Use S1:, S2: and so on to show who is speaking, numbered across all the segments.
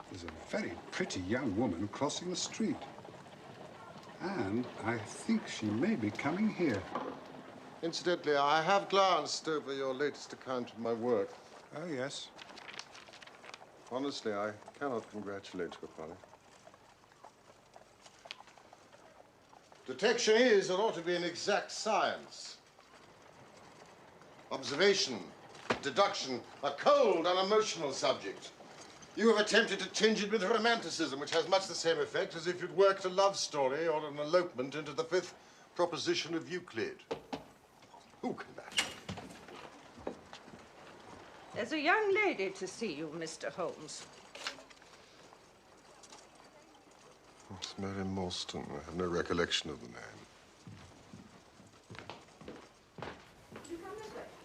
S1: There's a very pretty young woman crossing the street. And I think she may be coming here.
S2: Incidentally, I have glanced over your latest account of my work.
S1: Oh, yes.
S2: Honestly, I cannot congratulate you upon it. Detection is and ought to be an exact science. Observation, deduction, a cold, unemotional subject. You have attempted to tinge it with romanticism, which has much the same effect as if you'd worked a love story or an elopement into the fifth proposition of Euclid. Who can that?
S3: There's a young lady to see you, Mr. Holmes.
S2: It's Mary Moulston. I have no recollection of the name.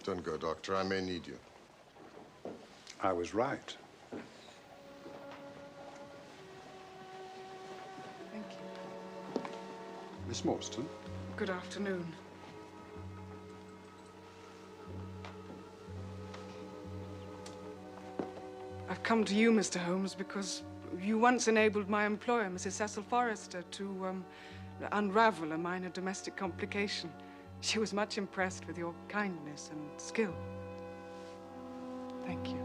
S2: Don't go, Doctor. I may need you.
S1: I was right.
S4: Thank you.
S1: Miss Moulston?
S4: Good afternoon. I've come to you, Mr. Holmes, because you once enabled my employer, Mrs. Cecil Forrester, to unravel a minor domestic complication. She was much impressed with your kindness and skill. Thank you.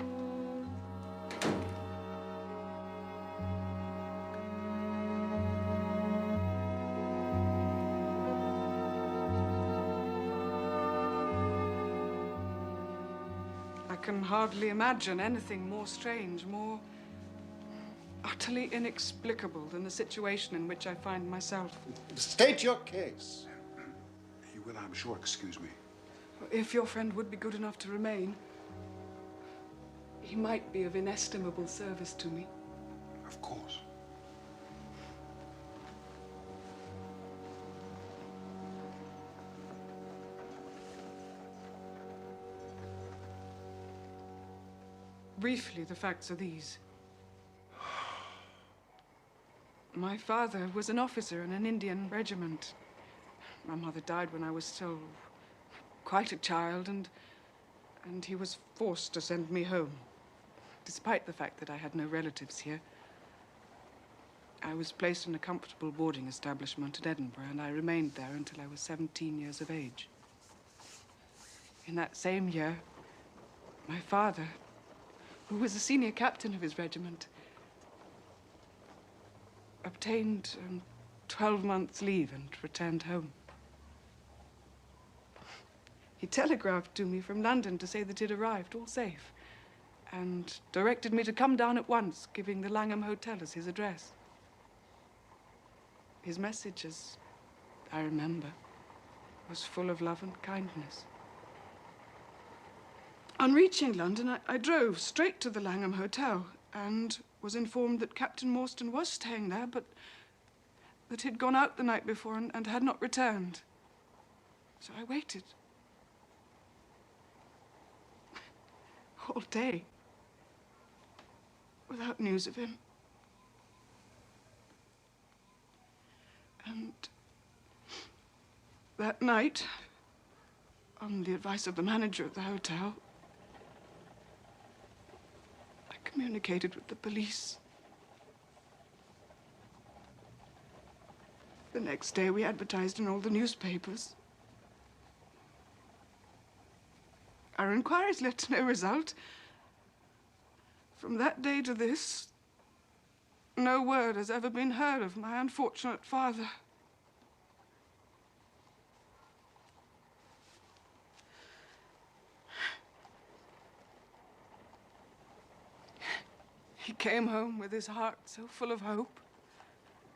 S4: I can hardly imagine anything more strange, more utterly inexplicable than the situation in which I find myself.
S2: State your case.
S1: You will, I'm sure, excuse me.
S4: If your friend would be good enough to remain, he might be of inestimable service to me.
S1: Of course.
S4: Briefly, the facts are these. My father was an officer in an Indian regiment. My mother died when I was still quite a child, and he was forced to send me home, despite the fact that I had no relatives here. I was placed in a comfortable boarding establishment in Edinburgh, and I remained there until I was 17 years of age. In that same year, my father, who was a senior captain of his regiment, obtained 12 months' leave and returned home. He telegraphed to me from London to say that he'd arrived, all safe, and directed me to come down at once, giving the Langham Hotel as his address. His message, as I remember, was full of love and kindness. On reaching London, I drove straight to the Langham Hotel and was informed that Captain Morstan was staying there, but that he'd gone out the night before and had not returned. So I waited. All day, without news of him. And that night, on the advice of the manager of the hotel, I communicated with the police. The next day, we advertised in all the newspapers. Our inquiries led to no result. From that day to this, no word has ever been heard of my unfortunate father. He came home with his heart so full of hope,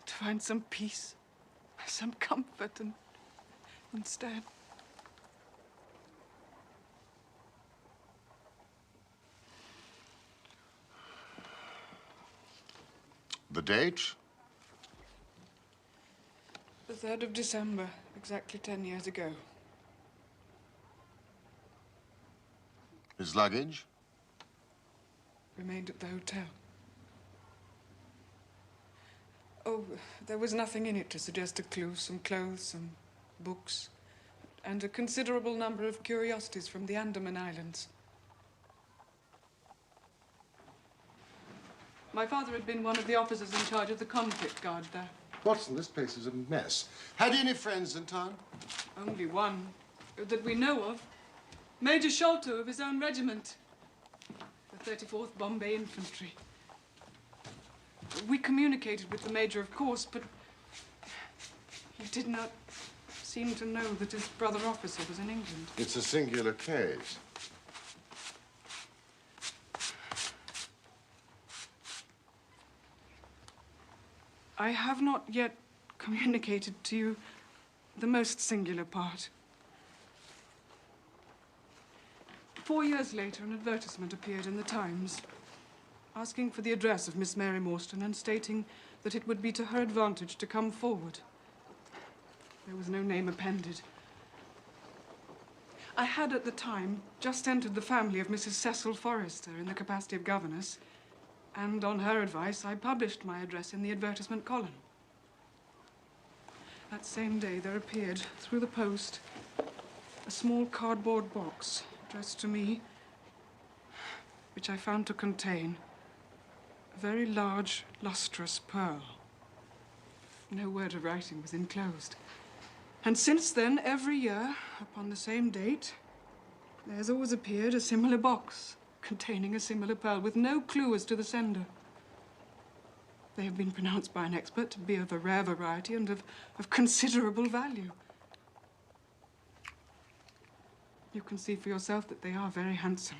S4: to find some peace, some comfort, and instead...
S2: The date?
S4: The 3rd of December, exactly 10 years ago.
S2: His luggage?
S4: Remained at the hotel. Oh, there was nothing in it to suggest a clue. Some clothes, some books, and a considerable number of curiosities from the Andaman Islands. My father had been one of the officers in charge of the conflict guard there.
S2: Watson, this place is a mess. Had you any friends in town?
S4: Only one, that we know of. Major Sholto of his own regiment. The 34th Bombay Infantry. We communicated with the Major, of course, but he did not seem to know that his brother officer was in England.
S2: It's a singular case.
S4: I have not yet communicated to you the most singular part. 4 years later, an advertisement appeared in the Times asking for the address of Miss Mary Morstan and stating that it would be to her advantage to come forward. There was no name appended. I had at the time just entered the family of Mrs. Cecil Forrester in the capacity of governess, and on her advice, I published my address in the advertisement column. That same day, there appeared, through the post, a small cardboard box addressed to me, which I found to contain a very large, lustrous pearl. No word of writing was enclosed. And since then, every year, upon the same date, there has always appeared a similar box containing a similar pearl with no clue as to the sender. They have been pronounced by an expert to be of a rare variety and of considerable value. You can see for yourself that they are very handsome.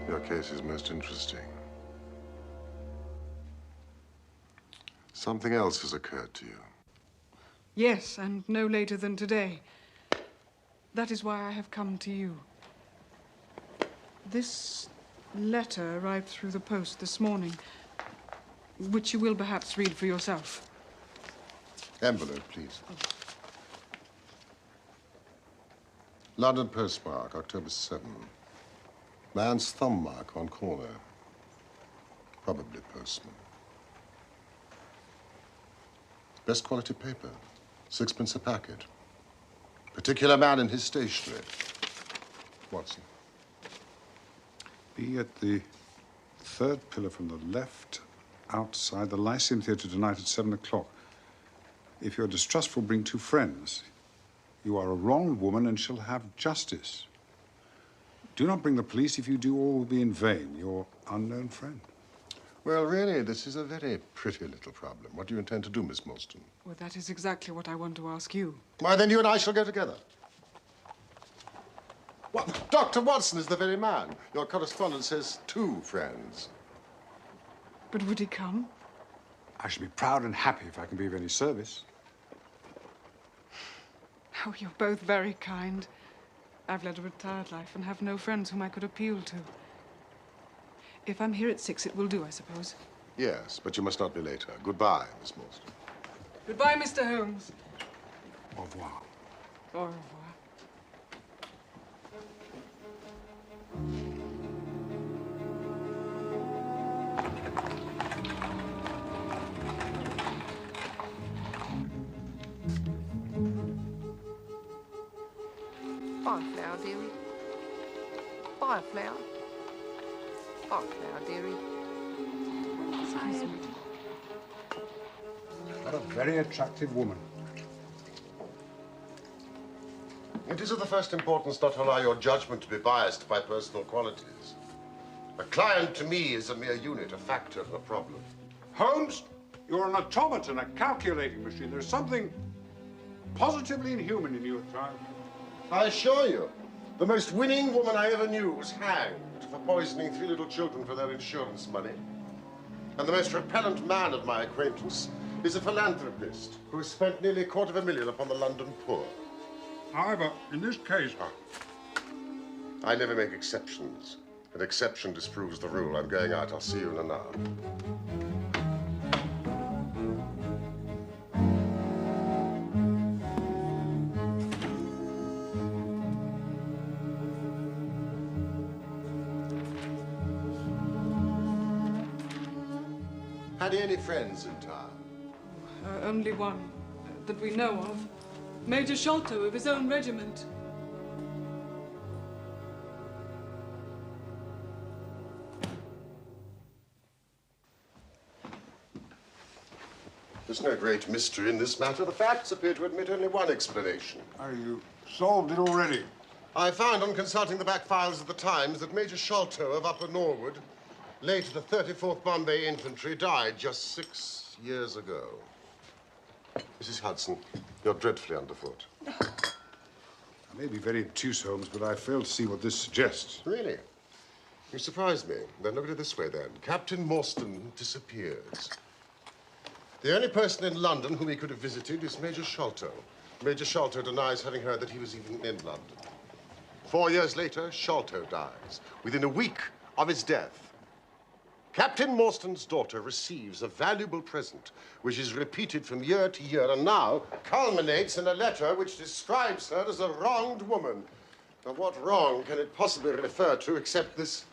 S2: Your case is most interesting. Something else has occurred to you.
S4: Yes, and no later than today. That is why I have come to you. This letter arrived through the post this morning, which you will perhaps read for yourself.
S2: Envelope, please. London postmark, October 7. Man's thumb mark on corner. Probably postman. Best quality paper. 6p a packet. Particular man in his stationery. Watson.
S1: Be at the 3rd pillar from the left, outside the Lyceum Theatre tonight at 7 o'clock. If you're distrustful, bring 2 friends. You are a wronged woman and shall have justice. Do not bring the police. If you do, all will be in vain. Your unknown friend.
S2: Well, really, this is a very pretty little problem. What do you intend to do, Miss Morstan?
S4: Well, that is exactly what I want to ask you.
S2: Why, then you and I shall go together. What? Dr. Watson is the very man. Your correspondent says 2 friends.
S4: But would he come?
S1: I shall be proud and happy if I can be of any service.
S4: Oh, you're both very kind. I've led a retired life and have no friends whom I could appeal to. If I'm here at 6, it will do, I suppose.
S2: Yes, but you must not be later. Goodbye, Miss Morstan.
S4: Goodbye, Mr. Holmes.
S1: Au revoir.
S4: Au revoir.
S3: Bye, Flower, dearie. Bye, Flower. Bye, Flower, dearie.
S1: What a very attractive woman.
S2: It is of the first importance not to allow your judgment to be biased by personal qualities. A client to me is a mere unit, a factor, a problem.
S1: Holmes, you're an automaton, a calculating machine. There's something positively inhuman in you at times.
S2: I assure you, the most winning woman I ever knew was hanged for poisoning 3 little children for their insurance money. And the most repellent man of my acquaintance is a philanthropist who has spent nearly $250,000 upon the London poor.
S1: However, in this case...
S2: I never make exceptions. An exception disproves the rule. I'm going out. I'll see you in an hour. Had he any friends in town?
S4: Only one that we know of. Major Sholto of his own regiment.
S2: There's no great mystery in this matter. The facts appear to admit only one explanation.
S1: Oh, you solved it already?
S2: I found on consulting the back files of the Times that Major Sholto of Upper Norwood, late of the 34th Bombay Infantry, died just 6 years ago. Mrs. Hudson, you're dreadfully underfoot.
S1: I may be very obtuse, Holmes, but I fail to see what this suggests.
S2: Really? You surprise me. Then look at it this way, then. Captain Morstan disappears. The only person in London whom he could have visited is Major Sholto. Major Sholto denies having heard that he was even in London. 4 years later, Sholto dies. Within a week of his death, Captain Morstan's daughter receives a valuable present, which is repeated from year to year, and now culminates in a letter which describes her as a wronged woman. Now, what wrong can it possibly refer to except this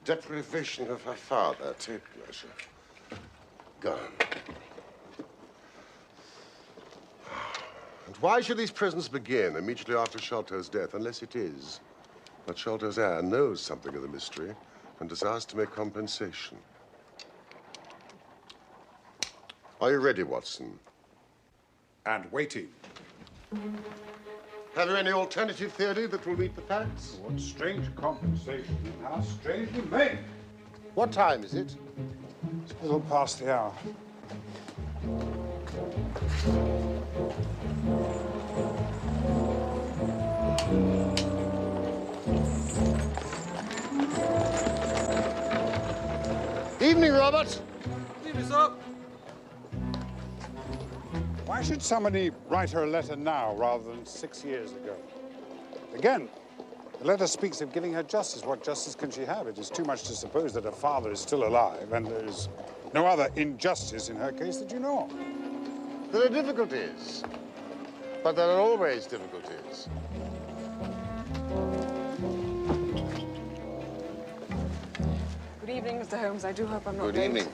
S2: deprivation of her father? Take pleasure. Gone. And why should these presents begin immediately after Sholto's death, unless it is that Sholto's heir knows something of the mystery and desires to make compensation? Are you ready, Watson?
S1: And waiting.
S2: Have you any alternative theory that will meet the facts?
S1: What strange compensation, and how strangely made.
S2: What time is it?
S1: It's a little past the hour.
S2: Evening, Robert.
S4: Evening, sir.
S1: Why should somebody write her a letter now rather than 6 years ago? Again, the letter speaks of giving her justice. What justice can she have? It is too much to suppose that her father is still alive, and there is no other injustice in her case that you know of.
S2: There are difficulties, but there are always difficulties.
S4: Good evening, Mr. Holmes. I do hope I'm not
S2: Good
S4: late.
S2: evening.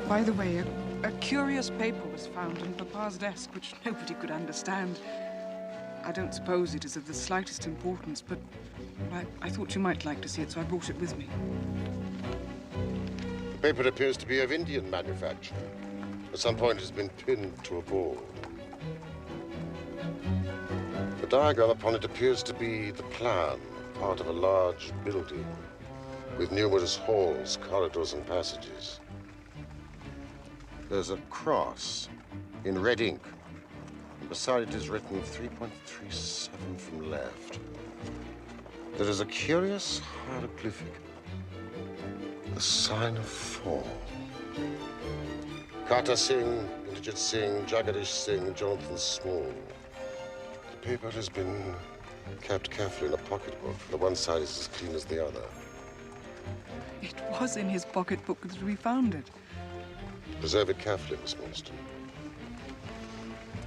S4: By the way, a curious paper was found on Papa's desk, which nobody could understand. I don't suppose it is of the slightest importance, but I thought you might like to see it, so I brought it with me.
S2: The paper appears to be of Indian manufacture. At some point, it has been pinned to a board. The diagram upon it appears to be the plan, part of a large building, with numerous halls, corridors, and passages. There's a cross in red ink, and beside it is written 3.37 from left. There is a curious hieroglyphic, the sign of fall. Kata Singh, Indrajit Singh, Jagadish Singh, Jonathan Small. The paper has been kept carefully in a pocketbook. The one side is as clean as the other.
S4: It was in his pocketbook that we found it.
S2: Preserve it carefully, Miss Morstan.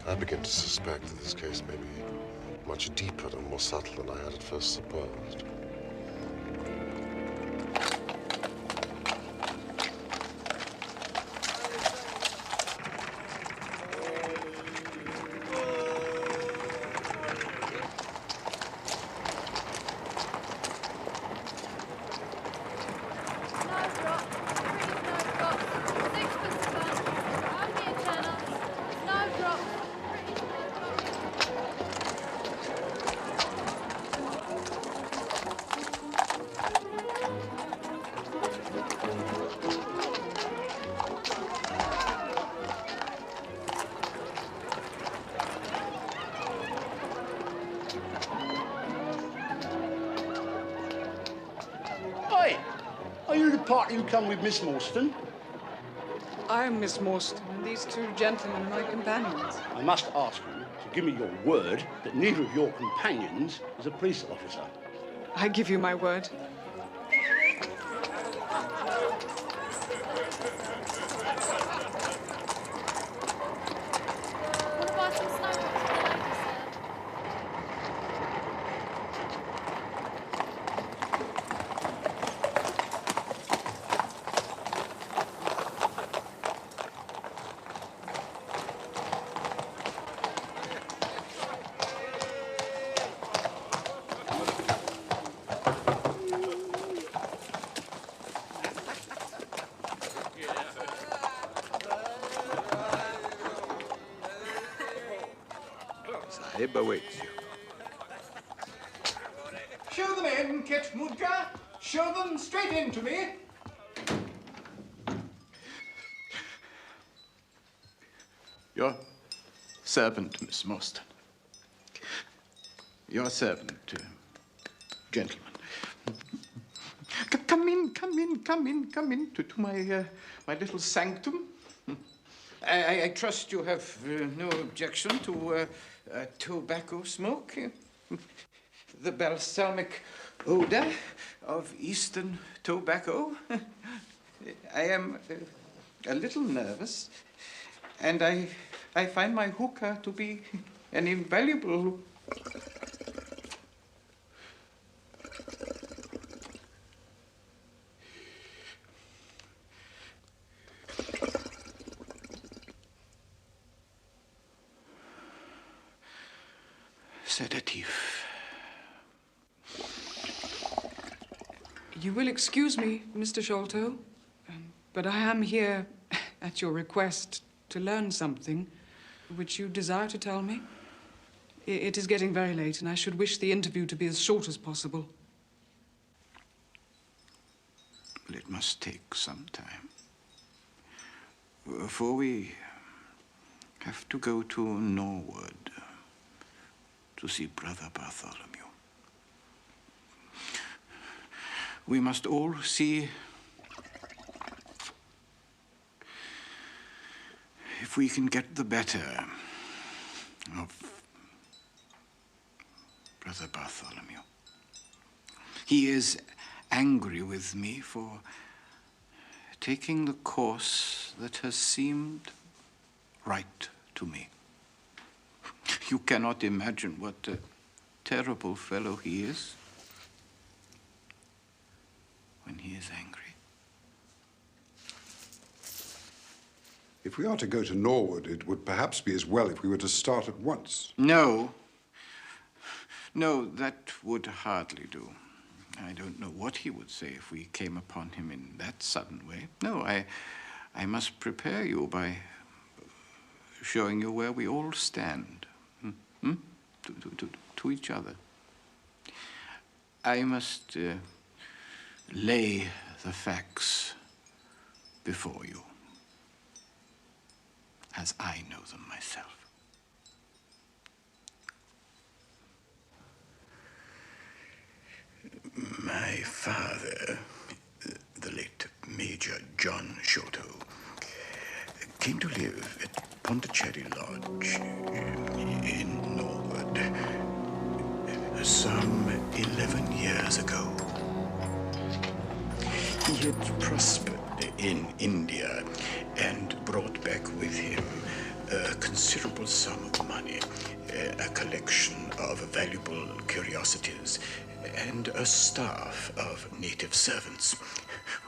S2: I begin to suspect that this case may be much deeper and more subtle than I had at first supposed.
S5: Are you the party who come with Miss Morstan?
S4: I am Miss Morstan, and these two gentlemen are my companions.
S5: I must ask you to give me your word that neither of your companions is a police officer.
S4: I give you my word.
S6: What about some snowdrops for the lady, sir?
S7: Sahib awaits you.
S8: Show them in, Ketmudka. Show them straight in to me.
S7: Your servant, Miss Morstan. Your servant, gentlemen. Come in to my little sanctum. I trust you have no objection to tobacco smoke. The balsamic odor of Eastern tobacco. I am a little nervous, and I find my hookah to be an invaluable... sedative.
S4: You will excuse me, Mr. Sholto, but I am here at your request to learn something which you desire to tell me. It is getting very late, and I should wish the interview to be as short as possible.
S7: Well, it must take some time. For we have to go to Norwood to see Brother Bartholomew. We must all see if we can get the better of Brother Bartholomew. He is angry with me for taking the course that has seemed right to me. You cannot imagine what a terrible fellow he is when he is angry.
S1: If we are to go to Norwood, it would perhaps be as well if we were to start at once.
S7: No. No, that would hardly do. I don't know what he would say if we came upon him in that sudden way. No, I must prepare you by showing you where we all stand. To each other. I must lay the facts before you, as I know them myself. My father, the late Major John Sholto, came to live at Pondicherry Lodge in Norwood some 11 years ago. He had prospered in India and brought back with him a considerable sum of money, a collection of valuable curiosities, and a staff of native servants.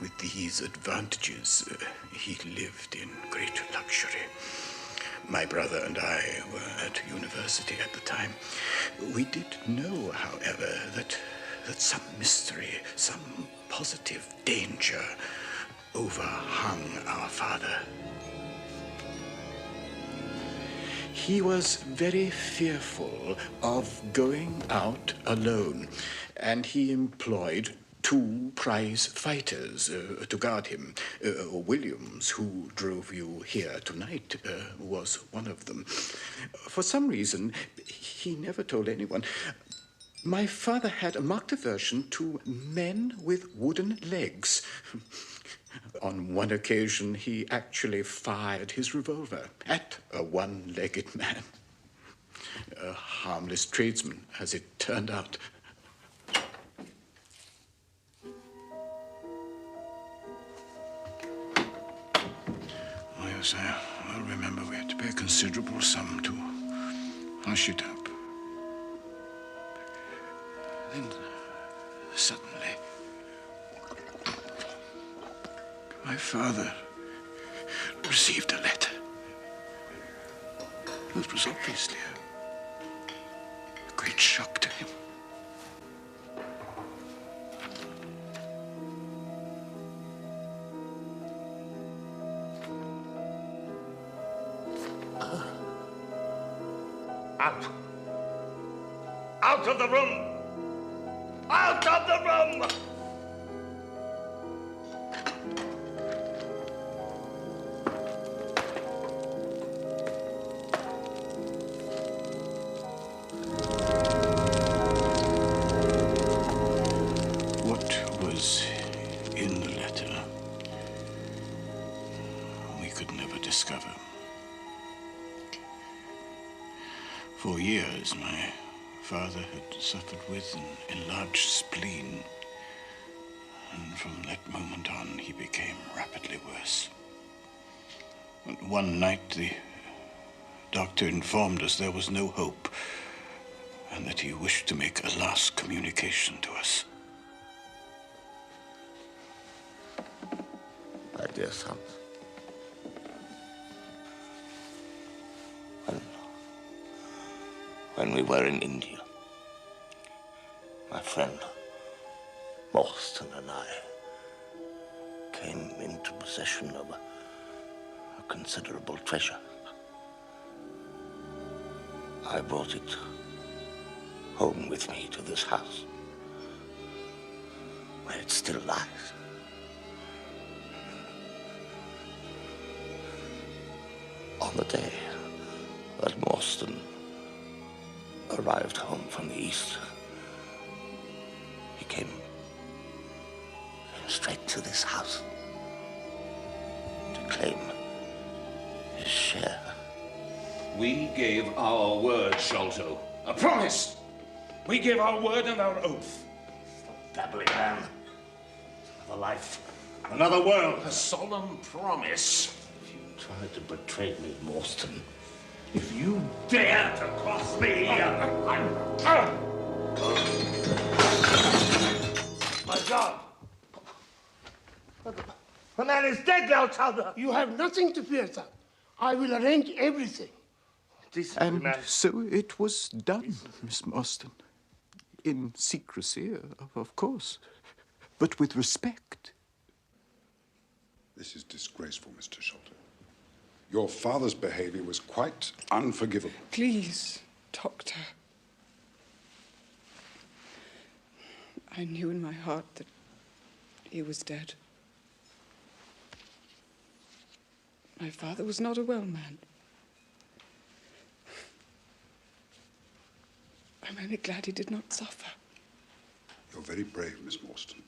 S7: With these advantages, he lived in great luxury. My brother and I were at university at the time. We did know, however, that some mystery, some positive danger overhung our father. He was very fearful of going out alone, and he employed 2 prize fighters to guard him. Williams, who drove you here tonight, was one of them. For some reason, he never told anyone. My father had a marked aversion to men with wooden legs. On one occasion, he actually fired his revolver at a one-legged man. A harmless tradesman, as it turned out. Oh, yes, I remember we had to pay a considerable sum to hush it up. Then, suddenly, my father received a letter. It was obviously a great shock to him.
S5: Out! Out of the room! Out of the room!
S7: What was in the letter, we could never discover. For years, my father had suffered with an enlarged spleen, and from that moment on, he became rapidly worse. And one night, the doctor informed us there was no hope, and that he wished to make a last communication to us.
S9: My dear son, when we were in India, my friend Morstan and I came into possession of a considerable treasure. I brought it home with me to this house, where it still lies. On the day that Morstan arrived home from the East, he came straight to this house to claim his share.
S10: We gave our word, Sholto. A promise! We gave our word and our oath.
S9: Dabbling man. Another life.
S10: Another world. A solemn promise.
S9: If you try to betray me, Morstan,
S10: if you dare to cross me,
S9: My God! The man is dead now, Chowder!
S8: You have nothing to fear, sir. I will arrange everything.
S7: And so it was done, Miss Morstan. In secrecy, of course, but with respect.
S1: This is disgraceful, Mr. Sholto. Your father's behavior was quite unforgivable.
S4: Please, Doctor. I knew in my heart that he was dead. My father was not a well man. I'm only glad he did not suffer.
S1: You're very brave, Miss Morstan.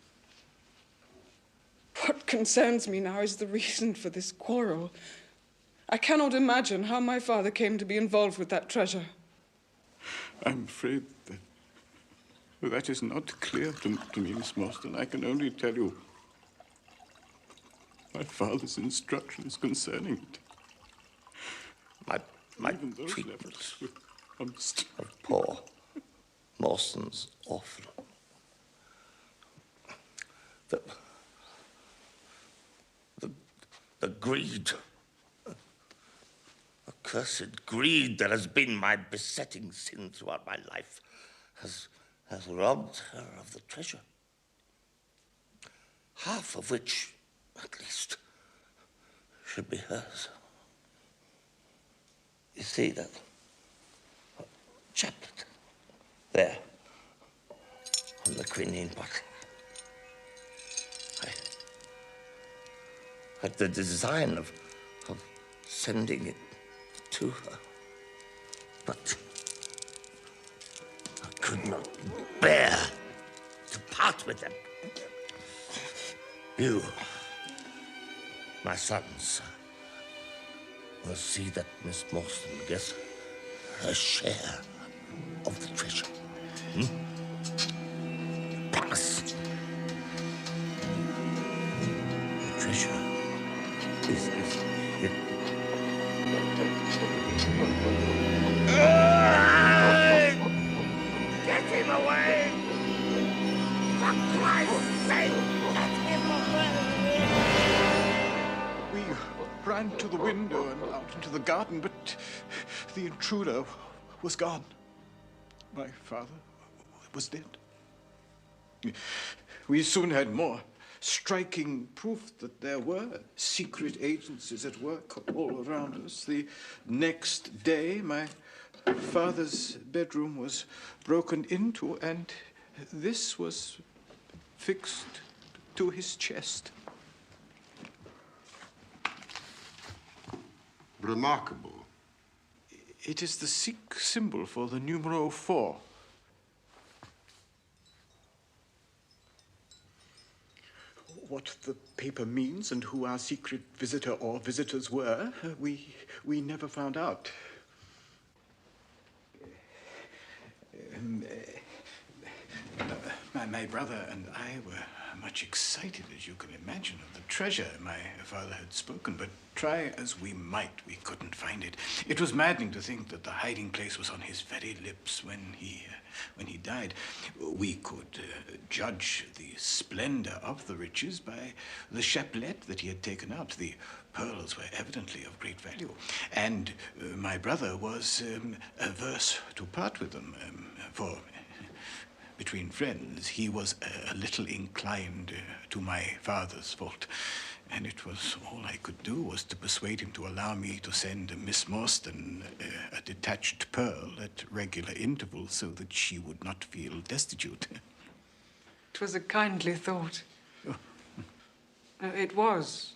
S4: What concerns me now is the reason for this quarrel. I cannot imagine how my father came to be involved with that treasure.
S7: I'm afraid that is not clear to me, Miss Morstan. I can only tell you my father's instructions concerning it.
S9: My
S7: Even those
S9: treatment
S7: levels were honest.
S9: of poor Morstan's awful. The greed, accursed greed that has been my besetting sin throughout my life has robbed her of the treasure. Half of which, at least, should be hers. You see that chaplet there on the quinine bottle. I had the design of sending it to her, but I could not part with them. You, my sons, will see that Miss Morstan gets her share of the treasure. Promise. The treasure is hidden. Get him away! For Christ's sake, get him away!
S8: We ran to the window and out into the garden, but the intruder was gone. My father was dead. We soon had more striking proof that there were secret agencies at work all around us. The next day, my father's bedroom was broken into, and this was fixed to his chest.
S2: Remarkable.
S8: It is the Sikh symbol for the numero 4. What the paper means and who our secret visitor or visitors were, we never found out. My brother and I were much excited, as you can imagine, of the treasure my father had spoken, but try as we might, we couldn't find it. It was maddening to think that the hiding place was on his very lips when he died. We could judge the splendor of the riches by the chapelet that he had taken out. The pearls were evidently of great value, and my brother was averse to part with them, for between friends, he was a little inclined to my father's fault. And it was all I could do was to persuade him to allow me to send Miss Morstan a detached pearl at regular intervals so that she would not feel destitute.
S4: It was a kindly thought.
S8: Oh.
S4: It was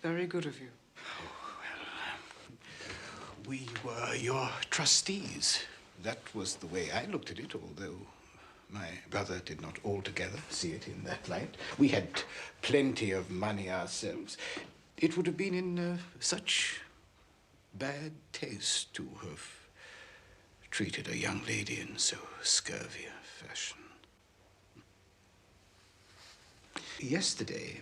S4: very good of you.
S8: We were your trustees. That was the way I looked at it, although my brother did not altogether see it in that light. We had plenty of money ourselves. It would have been in such bad taste to have treated a young lady in so scurvy a fashion. Yesterday,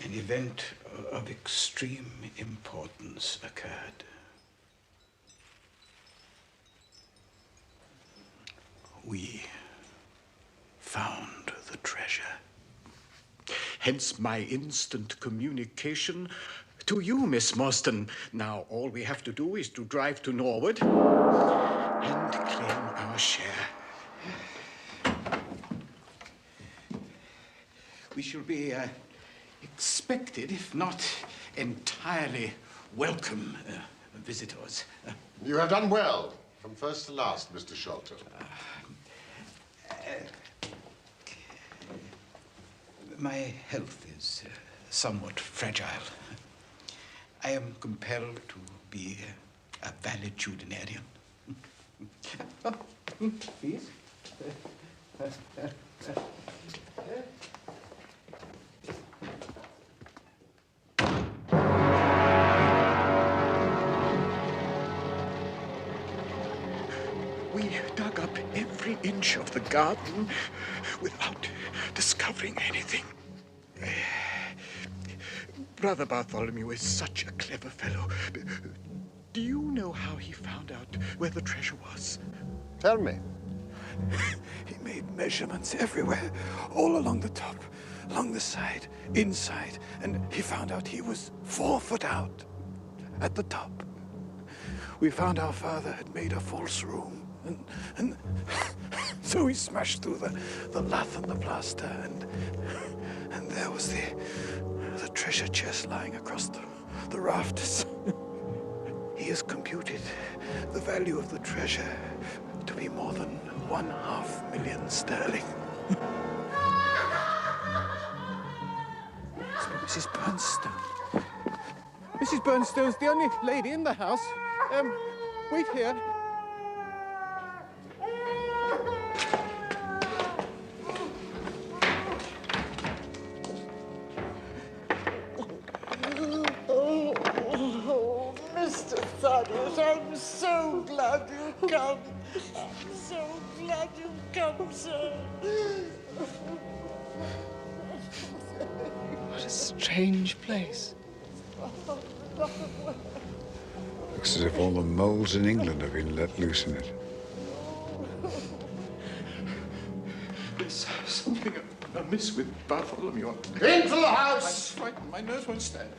S8: an event of extreme importance occurred. We found the treasure. Hence my instant communication to you, Miss Morstan. Now all we have to do is to drive to Norwood and claim our share. We shall be expected, if not entirely welcome, visitors.
S2: You have done well, from first to last, Mr. Sholto.
S8: My health is somewhat fragile. I am compelled to be a valetudinarian. Please. We dug up every inch of the garden without discovering anything. Brother Bartholomew is such a clever fellow. Do you know how he found out where the treasure was?
S2: Tell me.
S8: He made measurements everywhere, all along the top, along the side, inside, and he found out he was 4 foot out at the top. We found our father had made a false room, and so we smashed through the lath and the plaster, and there was the treasure chest lying across the rafters. He has computed the value of the treasure to be more than 500,000 sterling. Mrs. Bernstone. Mrs. Bernstone's the only lady in the house. Wait here.
S11: Thaddeus, I'm so glad you've come. I'm so glad you've come, sir.
S4: What a strange place.
S1: Looks as if all the moles in England have been let loose in it.
S8: There's something amiss with Bartholomew.
S2: Into the house!
S8: I'm frightened. My nerves won't stand.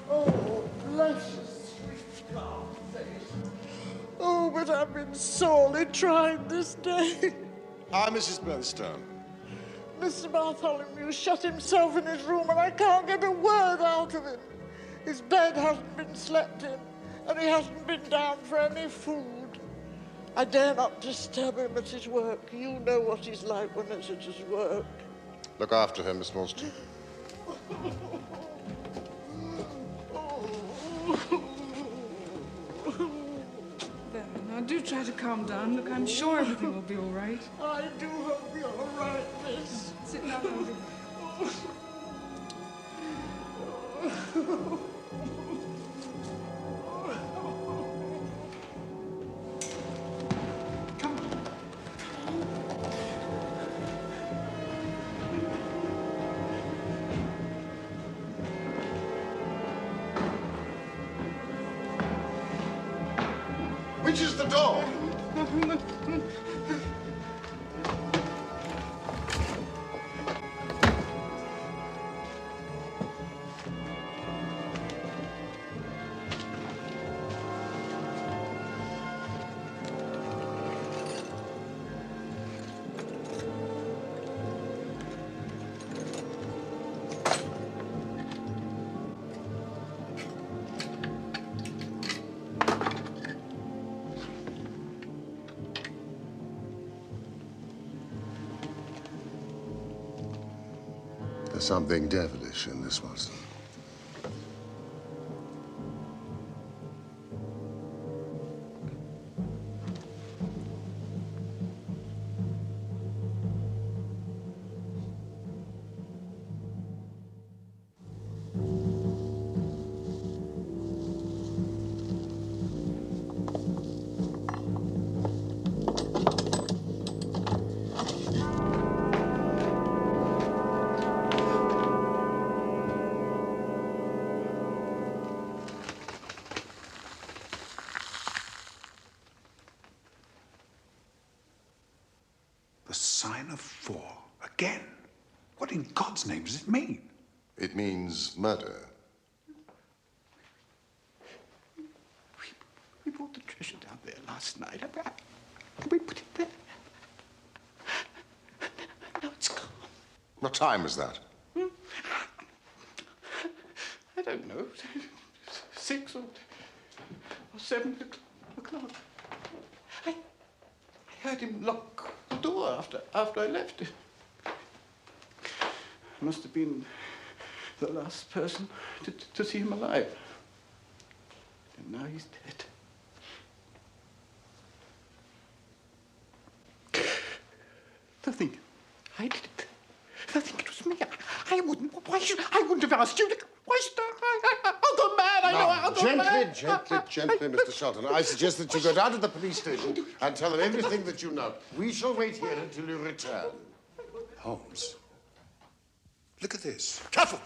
S11: Oh, bless your sweet round face. Oh, but I've been sorely tried this day.
S2: Mrs. Blunstone.
S11: Mr. Bartholomew shut himself in his room and I can't get a word out of him. His bed hasn't been slept in and he hasn't been down for any food. I dare not disturb him at his work. You know what he's like when it's at his work.
S2: Look after her, Miss Morstan.
S4: There, now do try to calm down. Look, I'm sure everything will be all right.
S11: I do hope you're all right, miss.
S4: Sit down, Rosie.
S2: Which is the door? There's something devilish in this, Watson.
S1: The sign of 4. Again. What in God's name does it mean?
S2: It means murder.
S8: We brought the treasure down there last night. We put it there. Now it's gone.
S2: What time was that?
S8: I don't know. 6 or 7 o'clock. I heard him lock the door after I left. Must have been the last person to see him alive. And now he's dead. They'll think I did it. They'll think it was me. I wouldn't. I wouldn't have asked you to. Why should I? I'll go mad. I know I'll go mad.
S2: Gently, Mr. Shelton. I suggest that you go down to the police station and tell them everything that you know. We shall wait here until you return.
S1: Holmes. Look at this.
S2: Careful!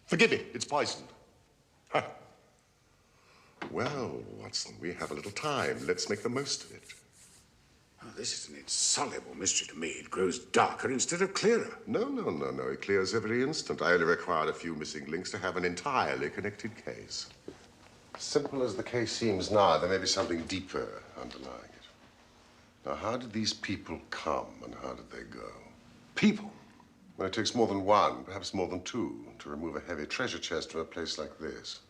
S2: Forgive me, it's poisoned. Huh. Well, Watson, we have a little time. Let's make the most of it.
S1: Oh, this is an insoluble mystery to me. It grows darker instead of clearer.
S2: No. It clears every instant. I only required a few missing links to have an entirely connected case. Simple as the case seems now, there may be something deeper underlying it. Now, how did these people come and how did they go?
S1: People?
S2: Well, it takes more than one, perhaps more than two, to remove a heavy treasure chest from a place like this.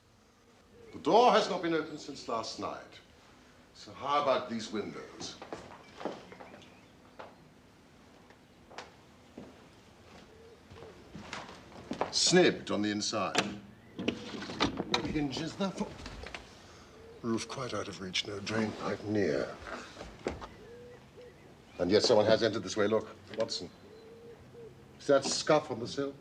S2: The door has not been opened since last night. So how about these windows? Snibbed on the inside. No hinges, therefore. Roof quite out of reach, no drain pipe near. And yet someone has entered this way. Look, Watson. See that scuff on the sill?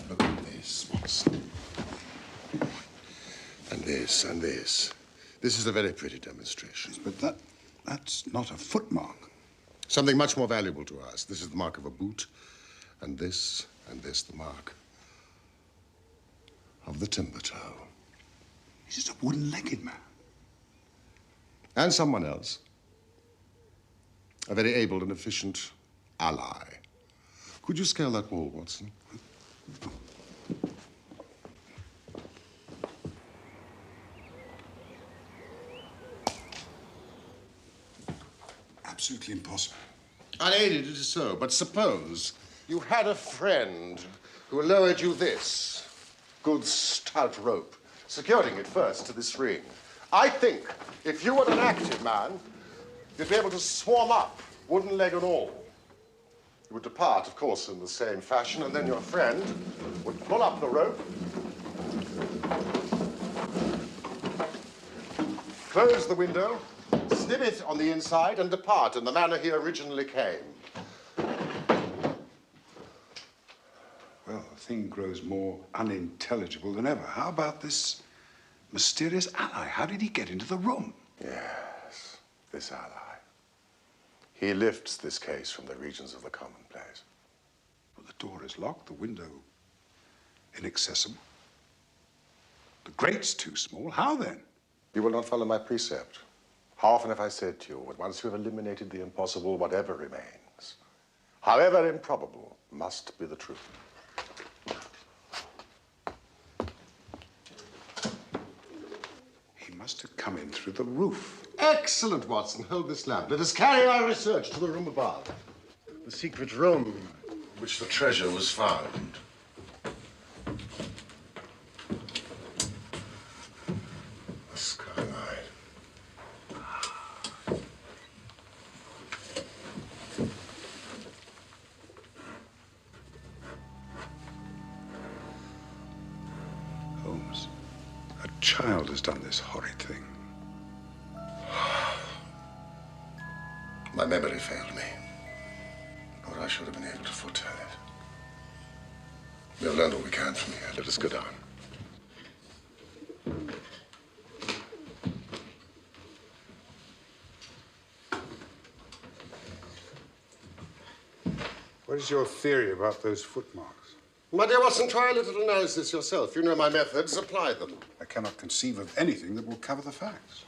S2: Look at this, Watson. And this, and this. This is a very pretty demonstration.
S1: But that's not a footmark.
S2: Something much more valuable to us. This is the mark of a boot. And this, the mark of the timber toe.
S1: He's just a wooden-legged man.
S2: And someone else. A very able and efficient ally. Could you scale that wall, Watson?
S1: Absolutely impossible.
S2: Unaided, it is so. But suppose you had a friend who lowered you this good stout rope, securing it first to this ring. I think if you were an active man, you'd be able to swarm up, wooden leg and all. You would depart, of course, in the same fashion, and then your friend would pull up the rope, close the window, snip it on the inside, and depart in the manner he originally came.
S1: Well, the thing grows more unintelligible than ever. How about this mysterious ally? How did he get into the room?
S2: Yes, this ally. He lifts this case from the regions of the commonplace.
S1: Well, the door is locked, the window inaccessible. The grate's too small. How then?
S2: You will not follow my precept. How often have I said to you that once you have eliminated the impossible, whatever remains, however improbable, must be the truth.
S1: He must have come in through the roof.
S2: Excellent, Watson. Hold this lamp. Let us carry our research to the room above. The secret room in which the treasure was found. The skylight.
S1: Holmes, a child has done this horrid thing.
S2: My memory failed me, or I should have been able to foretell it. We have learned all we can from here. Let us go down.
S1: What is your theory about those footmarks?
S2: My dear Watson, try a little analysis yourself. You know my methods. Apply them.
S1: I cannot conceive of anything that will cover the facts.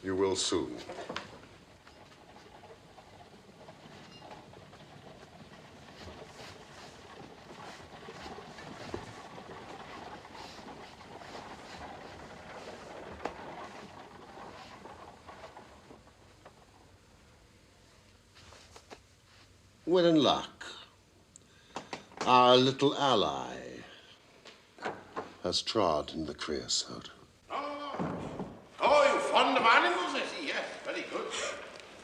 S2: You will soon. We're in luck. Our little ally has trod in the creosote.
S9: Oh, you fond of animals, I see. Yes, very good.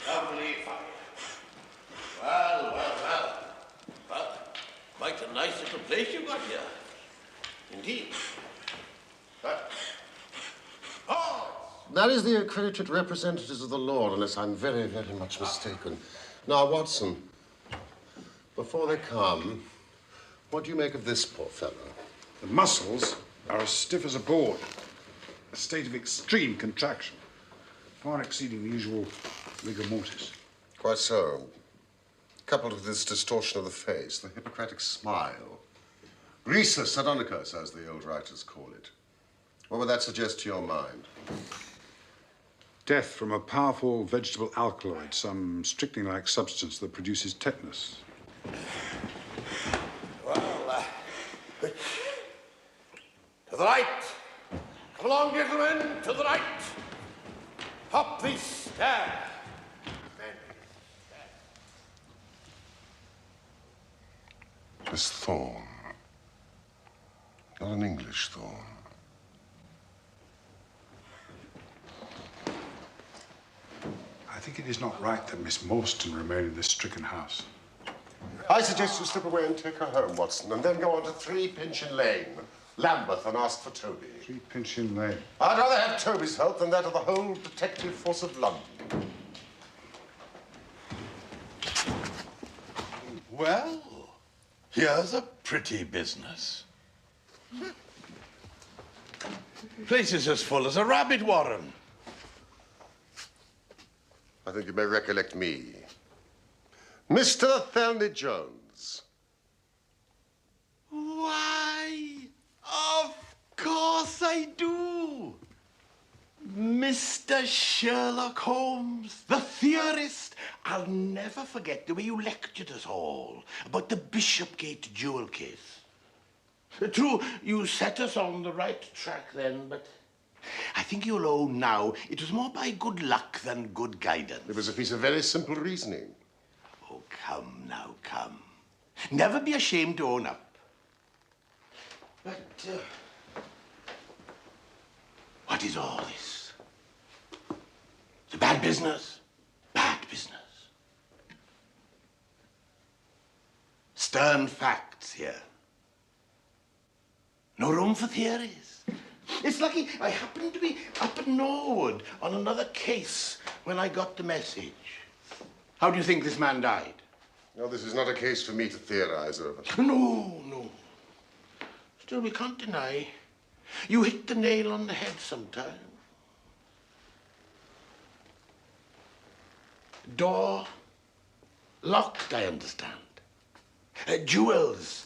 S9: Lovely fire. Well, quite a nice little place you've got here. Indeed. But,
S2: That is the accredited representatives of the Lord, unless I'm very, very much mistaken. Now, Watson, before they come, what do you make of this poor fellow?
S1: The muscles are as stiff as a board. A state of extreme contraction, far exceeding the usual rigor mortis.
S2: Quite so. Coupled with this distortion of the face, the Hippocratic smile. Rhesus Sardonicus, as the old writers call it. What would that suggest to your mind?
S1: Death from a powerful vegetable alkaloid, some strychnine-like substance that produces tetanus.
S9: well, which? To the right. Come along, gentlemen, to the right. Up this stair.
S2: This thorn. Not an English thorn.
S1: I think it is not right that Miss Morstan remain in this stricken house.
S2: I suggest you slip away and take her home, Watson, and then go on to 3 Pinchin Lane. Lambeth and ask for Toby.
S1: 3 Pinchin Lane.
S2: I'd rather have Toby's help than that of the whole detective force of London.
S9: Well, here's a pretty business. Place is as full as a rabbit warren.
S2: I think you may recollect me. Mr. Thelny Jones.
S9: Why, of course I do. Mr. Sherlock Holmes, the theorist. I'll never forget the way you lectured us all about the Bishopgate jewel case. True, you set us on the right track then, but I think you'll own now it was more by good luck than good guidance.
S2: It was a piece of very simple reasoning.
S9: Oh, come now, come. Never be ashamed to own up. But, what is all this? It's a bad business. Bad business. Stern facts here. No room for theories. It's lucky I happened to be up at Norwood on another case when I got the message. How do you think this man died?
S2: No, this is not a case for me to theorize over.
S9: No, no. Still, we can't deny you hit the nail on the head sometime. Door locked, I understand. Jewels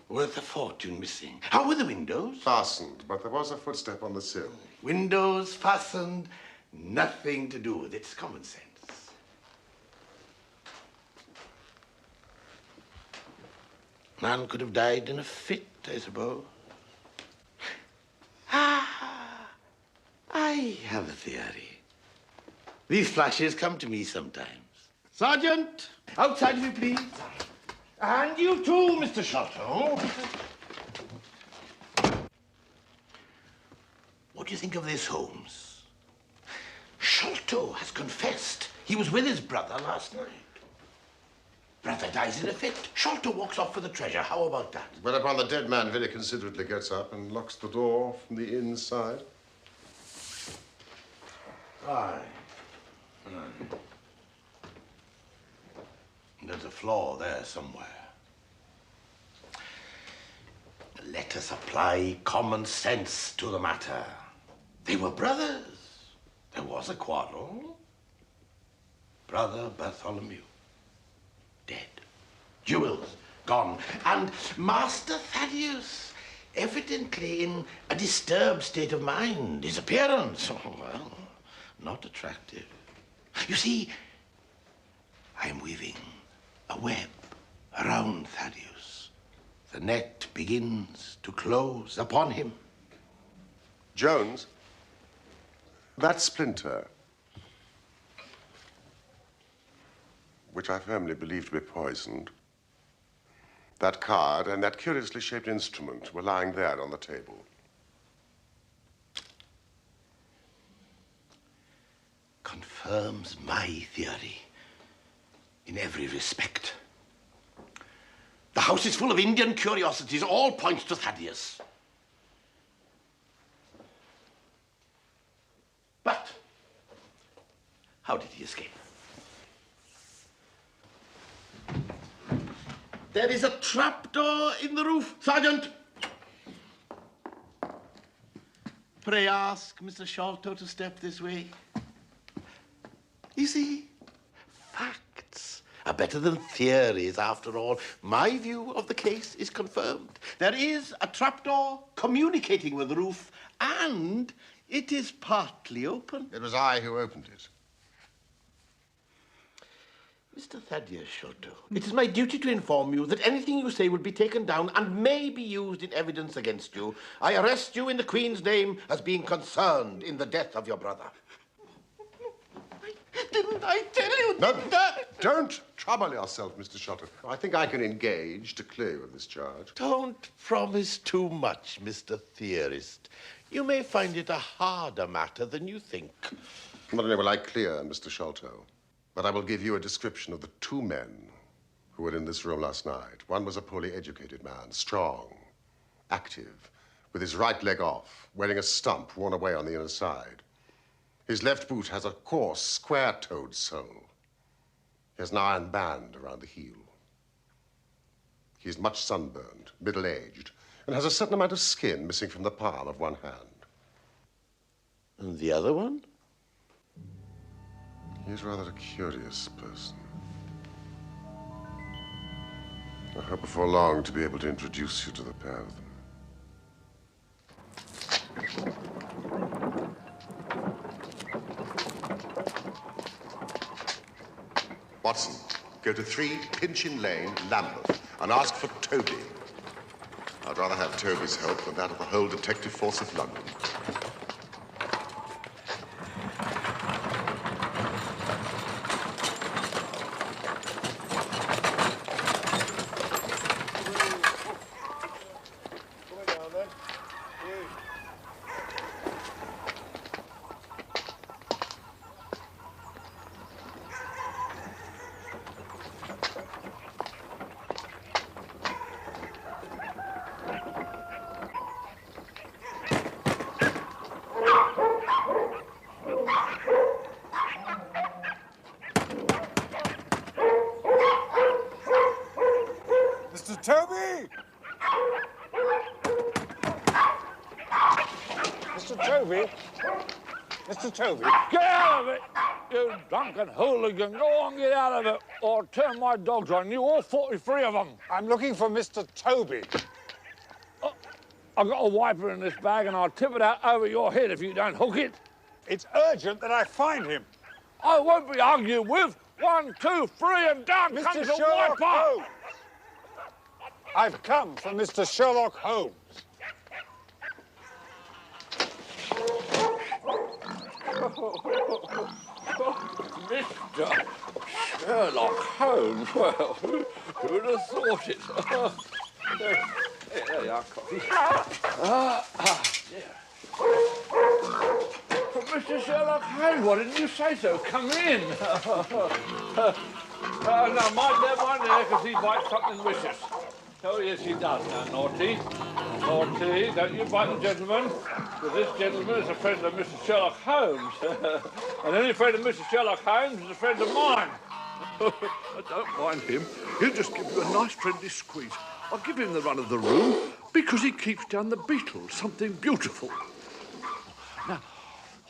S9: worth a fortune missing. How were the windows?
S2: Fastened, but there was a footstep on the sill.
S9: Windows fastened, nothing to do with it. It's common sense. Man could have died in a fit, I suppose. Ah, I have a theory. These flashes come to me sometimes. Sergeant, outside if you please. And you too, Mr. Sholto. What do you think of this, Holmes? Sholto has confessed he was with his brother last night. Brother dies in a fit. Sholto walks off for the treasure. How about that?
S2: Whereupon the dead man very considerately gets up and locks the door from the inside.
S9: Aye. There's a flaw there somewhere. Let us apply common sense to the matter. They were brothers. There was a quarrel. Brother Bartholomew, dead. Jewels, gone. And Master Thaddeus, evidently in a disturbed state of mind. His appearance, oh, well, not attractive. You see, I'm weaving a web around Thaddeus. The net begins to close upon him.
S2: Jones, that splinter, which I firmly believe to be poisoned, that card and that curiously shaped instrument were lying there on the table.
S9: Confirms my theory in every respect. The house is full of Indian curiosities. All points to Thaddeus. But how did he escape? There is a trapdoor in the roof. Sergeant! Pray ask Mr. Sholto to step this way. You see, facts are better than theories, after all. My view of the case is confirmed. There is a trapdoor communicating with the roof, and it is partly open.
S2: It was I who opened it.
S9: Mr. Thaddeus Sholto, it is my duty to inform you that anything you say will be taken down and may be used in evidence against you. I arrest you in the Queen's name as being concerned in the death of your brother. Didn't I tell you that?
S2: Don't trouble yourself, Mr. Sholto. I think I can engage to clear you of this charge.
S9: Don't promise too much, Mr. Theorist. You may find it a harder matter than you think.
S2: Not only will I clear Mr. Sholto, but I will give you a description of the two men who were in this room last night. One was a poorly educated man, strong, active, with his right leg off, wearing a stump worn away on the inner side. His left boot has a coarse, square-toed sole. He has an iron band around the heel. He is much sunburned, middle-aged, and has a certain amount of skin missing from the palm of one hand.
S9: And the other one?
S2: He is rather a curious person. I hope before long to be able to introduce you to the pair of them. Watson, go to 3 Pinchin Lane, Lambeth, and ask for Toby. I'd rather have Toby's help than that of the whole detective force of London.
S1: Mr. Toby! Mr. Toby? Mr. Toby?
S12: Get out of it, you drunken hooligan. Go on, get out of it, or I'll turn my dogs on you, all 43 of them.
S1: I'm looking for Mr. Toby.
S12: Oh, I've got a wiper in this bag, and I'll tip it out over your head if you don't hook it.
S1: It's urgent that I find him.
S12: I won't be argued with. 1, 2, 3, and down
S1: Mr.
S12: comes the
S1: Sherlock
S12: wiper.
S1: Holmes. I've come for Mr. Sherlock Holmes.
S12: Mr. Sherlock Holmes. Well, who would have thought it? There you are, coffee. Mr. Sherlock Holmes, why didn't you say so? Come in. No, mind there, because he bites something vicious. Oh, yes, he does. Now, naughty. Naughty. Don't you bite the gentleman. Because this gentleman is a friend of Mr. Sherlock Holmes. And any friend of Mr. Sherlock Holmes is a friend of mine.
S5: I don't mind him. He'll just give you a nice friendly squeeze. I'll give him the run of the room because he keeps down the Beatles, something beautiful.
S12: Now,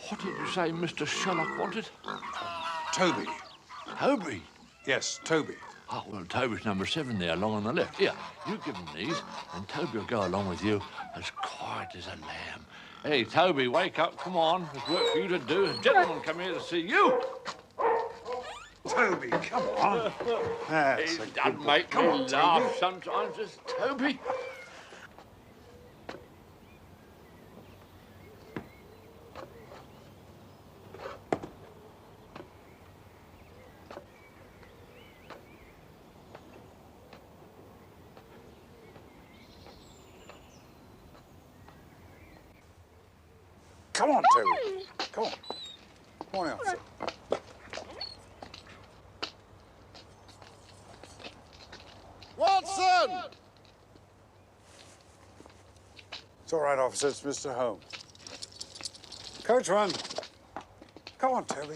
S12: what did you say Mr. Sherlock wanted?
S1: Toby.
S12: Toby?
S1: Yes, Toby.
S12: Oh, well, Toby's number 7 there, along on the left. Here, you give him these, and Toby will go along with you as quiet as a lamb. Hey, Toby, wake up, come on. There's work for you to do. A gentleman come here to see you.
S1: Toby, come on. That's
S12: He
S1: a
S12: does
S1: good
S12: make
S1: boy.
S12: me
S1: Come on,
S12: laugh
S1: Toby.
S12: sometimes, this Toby.
S1: Come on, Toby. Come on. Come on, officer.
S2: Watson!
S1: It's all right, officer. It's Mr. Holmes. Coachman. Come on, Toby.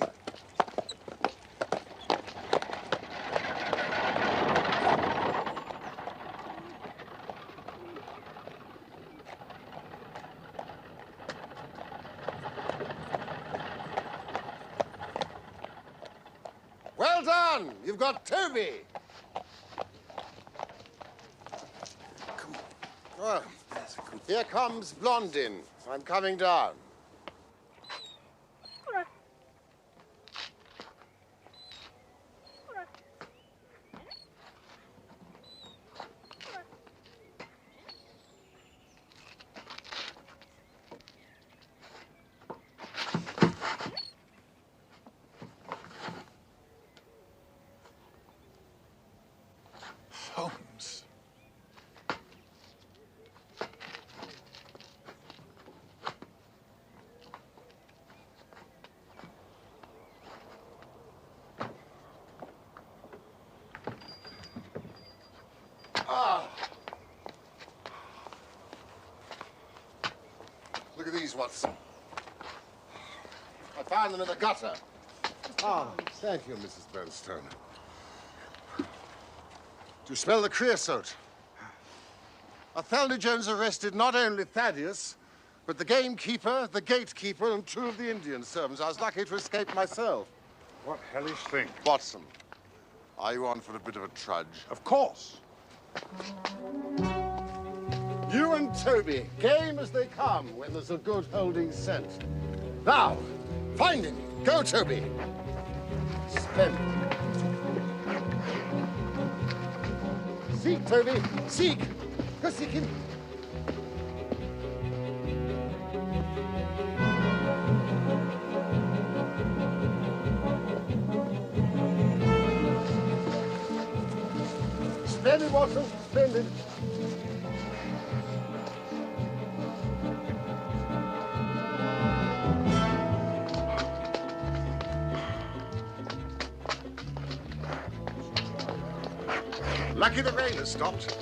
S2: Well done! You've got Toby!
S1: Come on.
S2: Well, here comes Blondin. I'm coming down.
S1: Holmes.
S2: please, Watson. I found them in the gutter. Ah, thank you, Mrs. Bernstone. Do you smell the creosote? Athelney Jones arrested not only Thaddeus, but the gamekeeper, the gatekeeper, and 2 of the Indian servants. I was lucky to escape myself.
S1: What hellish thing?
S2: Watson, are you on for a bit of a trudge?
S1: Of course.
S2: You and Toby, game as they come when there's a good holding scent. Now, find him. Go, Toby. Splendid. Seek, Toby. Seek. Go seek him. Splendid, Watson. Splendid. Lucky the rain has stopped.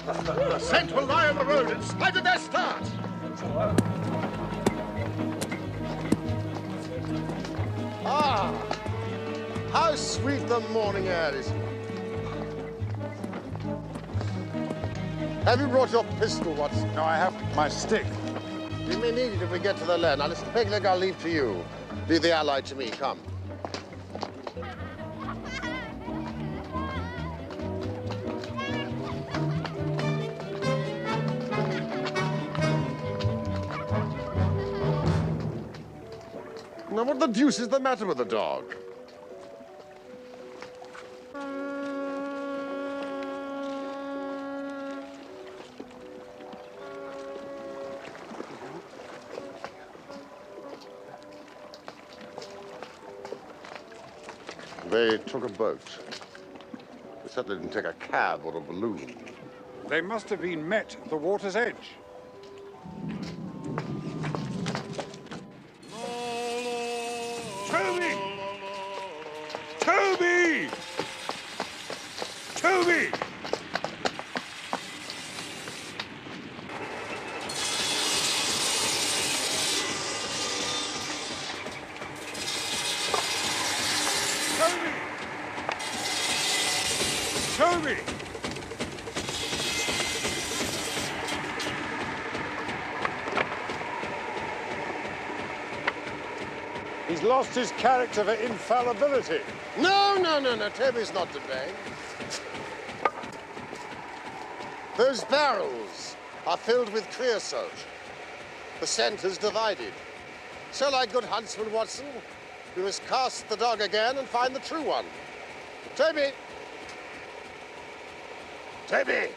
S2: The scent will lie on the road in spite of their start. Ah, how sweet the morning air is. Have you brought your pistol, Watson?
S1: No, I have my stick.
S2: We may need it if we get to the land. Now, listen, Pegleg, I'll leave to you. Leave the ally to me. Come. Now, what the deuce is the matter with the dog? They took a boat. They certainly didn't take a cab or a balloon.
S1: They must have been met at the water's edge. Toby! Toby! Toby! Toby! He's lost his character for infallibility.
S2: No. Toby's not to blame. Those barrels are filled with creosote. The scent is divided. So, like good huntsman, Watson, we must cast the dog again and find the true one. Toby! Toby!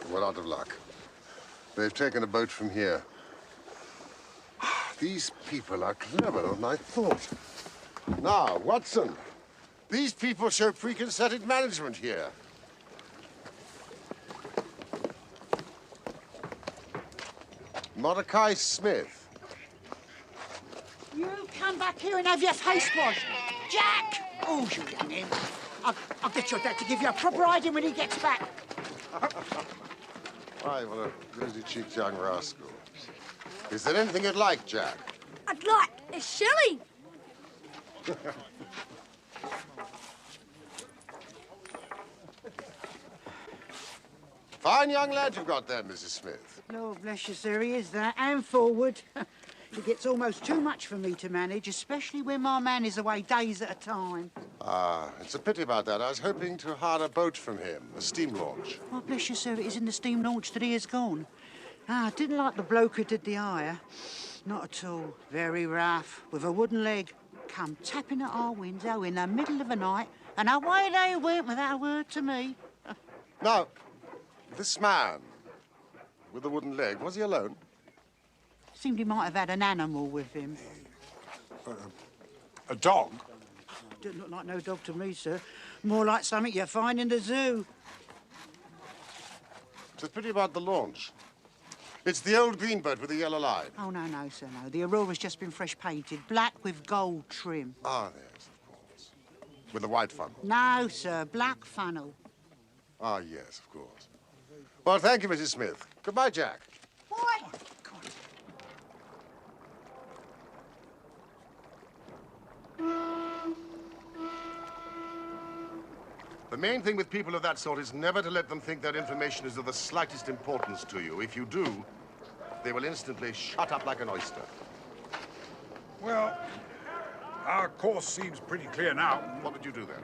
S2: We're out of luck. They've taken a boat from here. These people are cleverer than I thought. Now, Watson, these people show preconcerted management here. Mordecai Smith.
S13: You come back here and have your face washed. Jack! Oh, you young imp. I'll get your dad to give you a proper hiding when he gets back.
S2: Why, what a rosy-cheeked young rascal. Is there anything you'd like, Jack?
S6: I'd like a shilling.
S2: Fine young lad you've got there, Mrs. Smith.
S13: Lord bless you, sir, he is that, and forward. He gets almost too much for me to manage, especially when my man is away days at a time.
S2: Ah, it's a pity about that. I was hoping to hire a boat from him, a steam launch.
S13: Oh, bless you, sir, it is in the steam launch that he has gone. Ah, I didn't like the bloke who did the hire. Not at all. Very rough, with a wooden leg. Come tapping at our window in the middle of the night, and away they went without a word to me.
S2: Now, this man with the wooden leg, was he alone?
S13: Seemed he might have had an animal with him.
S1: A dog?
S13: Didn't look like no dog to me, sir. More like something you find in the zoo.
S2: It's a pity about the launch. It's the old green boat with the yellow line.
S13: Oh, no, no, sir, no. The Aurora's just been fresh painted, black with gold trim.
S2: Ah, yes, of course. With the white funnel.
S13: No, sir, black funnel.
S2: Ah, yes, of course. Well, thank you, Mrs. Smith. Goodbye, Jack.
S13: Why?
S2: The main thing with people of that sort is never to let them think their information is of the slightest importance to you. If you do, they will instantly shut up like an oyster.
S1: Well, our course seems pretty clear now.
S2: What would you do then?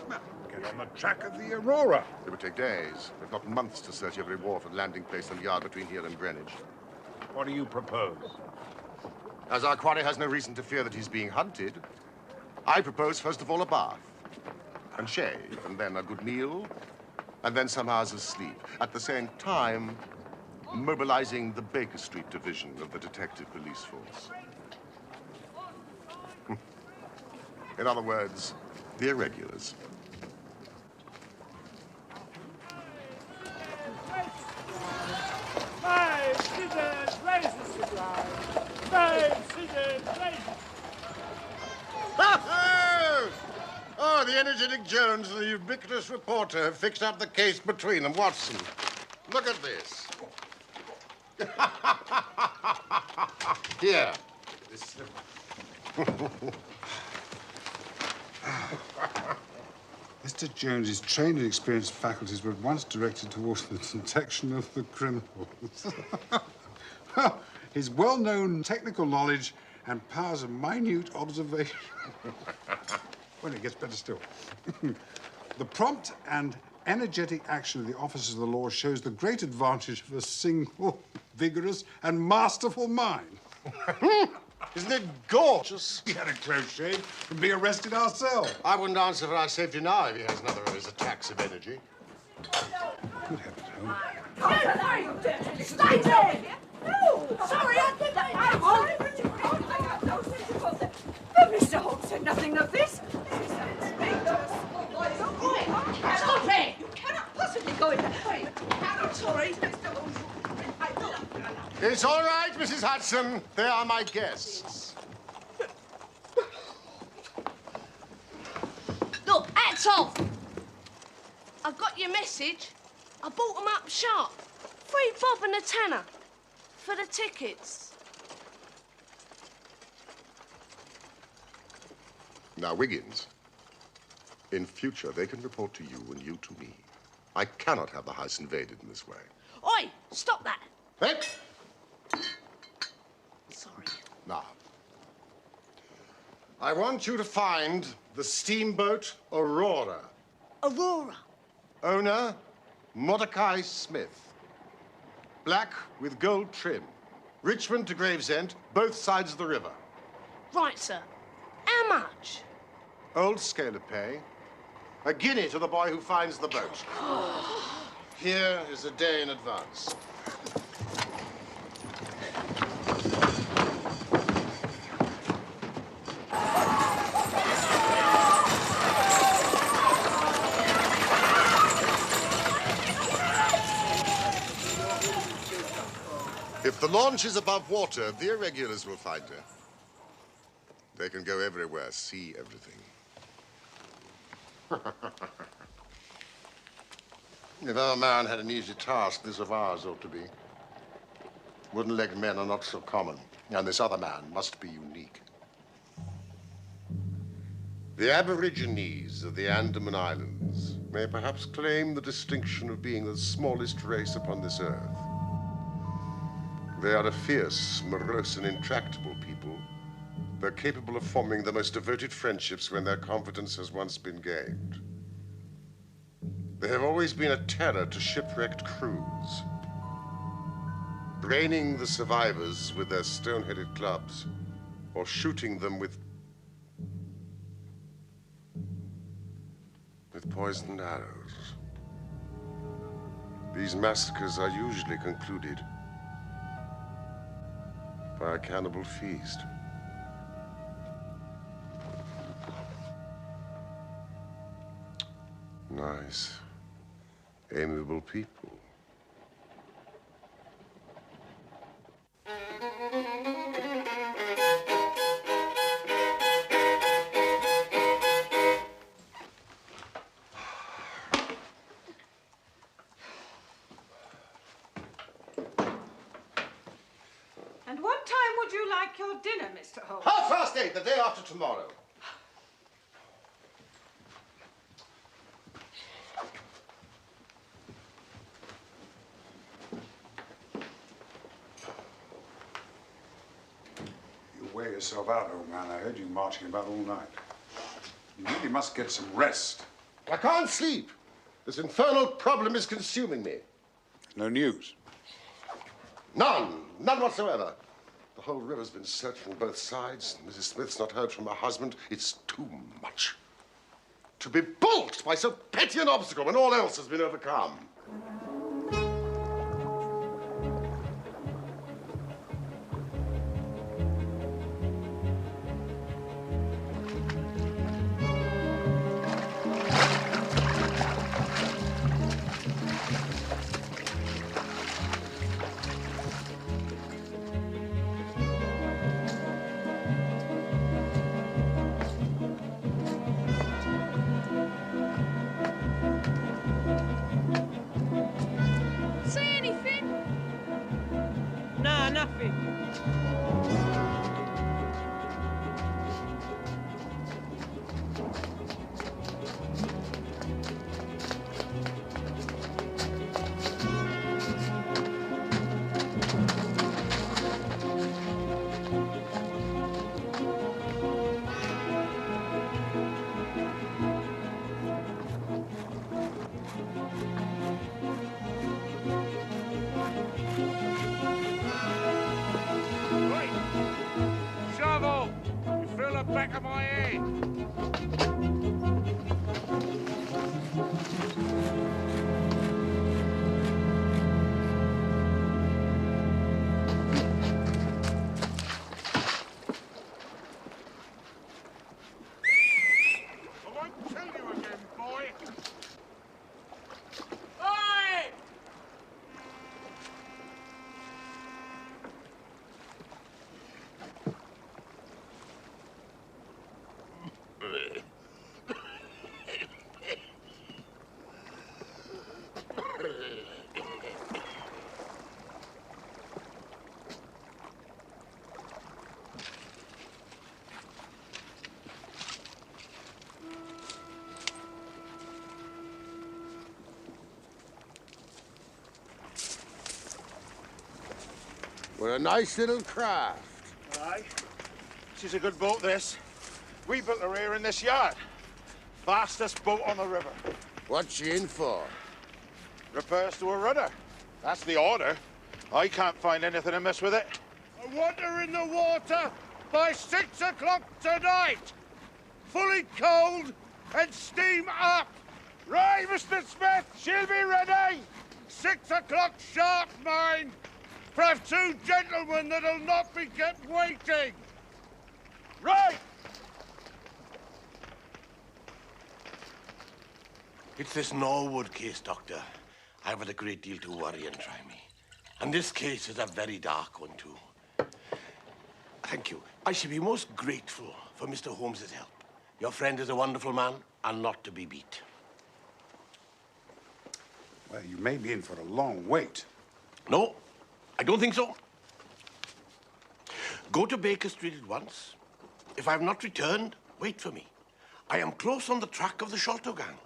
S1: Well, get on the track of the Aurora.
S2: It would take days, if not months, to search every wharf and landing place and yard between here and Greenwich.
S1: What do you propose?
S2: As our quarry has no reason to fear that he's being hunted, I propose first of all a bath. And shave, and then a good meal, and then some hours of sleep. At the same time, mobilizing the Baker Street division of the Detective Police Force. In other words, the irregulars.
S12: Five, scissors, razors supply. Five, scissors, razors.
S2: Oh, the energetic Jones and the ubiquitous reporter have fixed up the case between them. Watson, look at this. Here. This...
S1: Mr. Jones's trained and experienced faculties were at once directed towards the detection of the criminals. Well, his well-known technical knowledge and powers of minute observation. Well, it gets better still. The prompt and energetic action of the officers of the law shows the great advantage of a single, vigorous, and masterful mind.
S2: Isn't it gorgeous?
S1: We had a close shave from being arrested ourselves.
S2: I wouldn't answer for our safety now if he has another of his attacks of energy.
S1: Good heavens, Holmes.
S3: Stay there! No! Sorry, I did that. I'm sorry, but you have no sense of what. But Mr. Holmes said nothing of this. This is outrageous. Stop it! You cannot possibly go in that way. I'm sorry, Mr. Holmes.
S2: It's all right, Mrs. Hudson. They are my guests.
S6: Look, hats off. I got your message. I bought them up sharp. 3 bob and a tenner for the tickets.
S2: Now, Wiggins, in future, they can report to you and you to me. I cannot have the house invaded in this way.
S6: Oi, stop that.
S2: Hey!
S6: Sorry.
S2: Now, I want you to find the steamboat Aurora.
S6: Aurora.
S2: Owner, Mordecai Smith. Black with gold trim. Richmond to Gravesend, both sides of the river.
S6: Right, sir. How much?
S2: Old scale of pay. A guinea to the boy who finds the boat. Here is a day in advance. If the launch is above water, the irregulars will find her. They can go everywhere, see everything. If our man had an easy task, this of ours ought to be. Wooden-legged men are not so common, and this other man must be unique. The Aborigines of the Andaman Islands may perhaps claim the distinction of being the smallest race upon this earth. They are a fierce, morose, and intractable people. They're capable of forming the most devoted friendships when their confidence has once been gained. They have always been a terror to shipwrecked crews, braining the survivors with their stone-headed clubs or shooting them with poisoned arrows. These massacres are usually concluded by a cannibal feast. Nice, amiable people.
S3: like your dinner, Mr. Holmes?
S2: 8:30, the day after tomorrow.
S1: You wear yourself out, old man. I heard you marching about all night. You really must get some rest.
S2: I can't sleep. This infernal problem is consuming me.
S1: No news?
S2: None. None whatsoever. The whole river's been searched on both sides. Mrs. Smith's not heard from her husband. It's too much. To be balked by so petty an obstacle when all else has been overcome.
S6: See anything?
S3: No, nothing.
S12: Right. Shovel! You fill the back of my head. I won't kill you again, boy. Oi!
S2: We're a nice little craft.
S14: Aye. This is a good boat, this. We built her here in this yard. Fastest boat on the river.
S2: What's she in for?
S14: Repairs to a rudder. That's the order. I can't find anything amiss with it.
S12: I want her in the water by 6 o'clock tonight. Fully cold and steam up. Right, Mr. Smith, she'll be ready. 6 o'clock sharp, mind. For I've two gentlemen that'll not be kept waiting. Right.
S9: It's this Norwood case, Doctor. I've had a great deal to worry and try me. And this case is a very dark one, too. Thank you. I should be most grateful for Mr. Holmes's help. Your friend is a wonderful man and not to be beat.
S1: Well, you may be in for a long wait.
S9: No, I don't think so. Go to Baker Street at once. If I have not returned, wait for me. I am close on the track of the Sholto gang.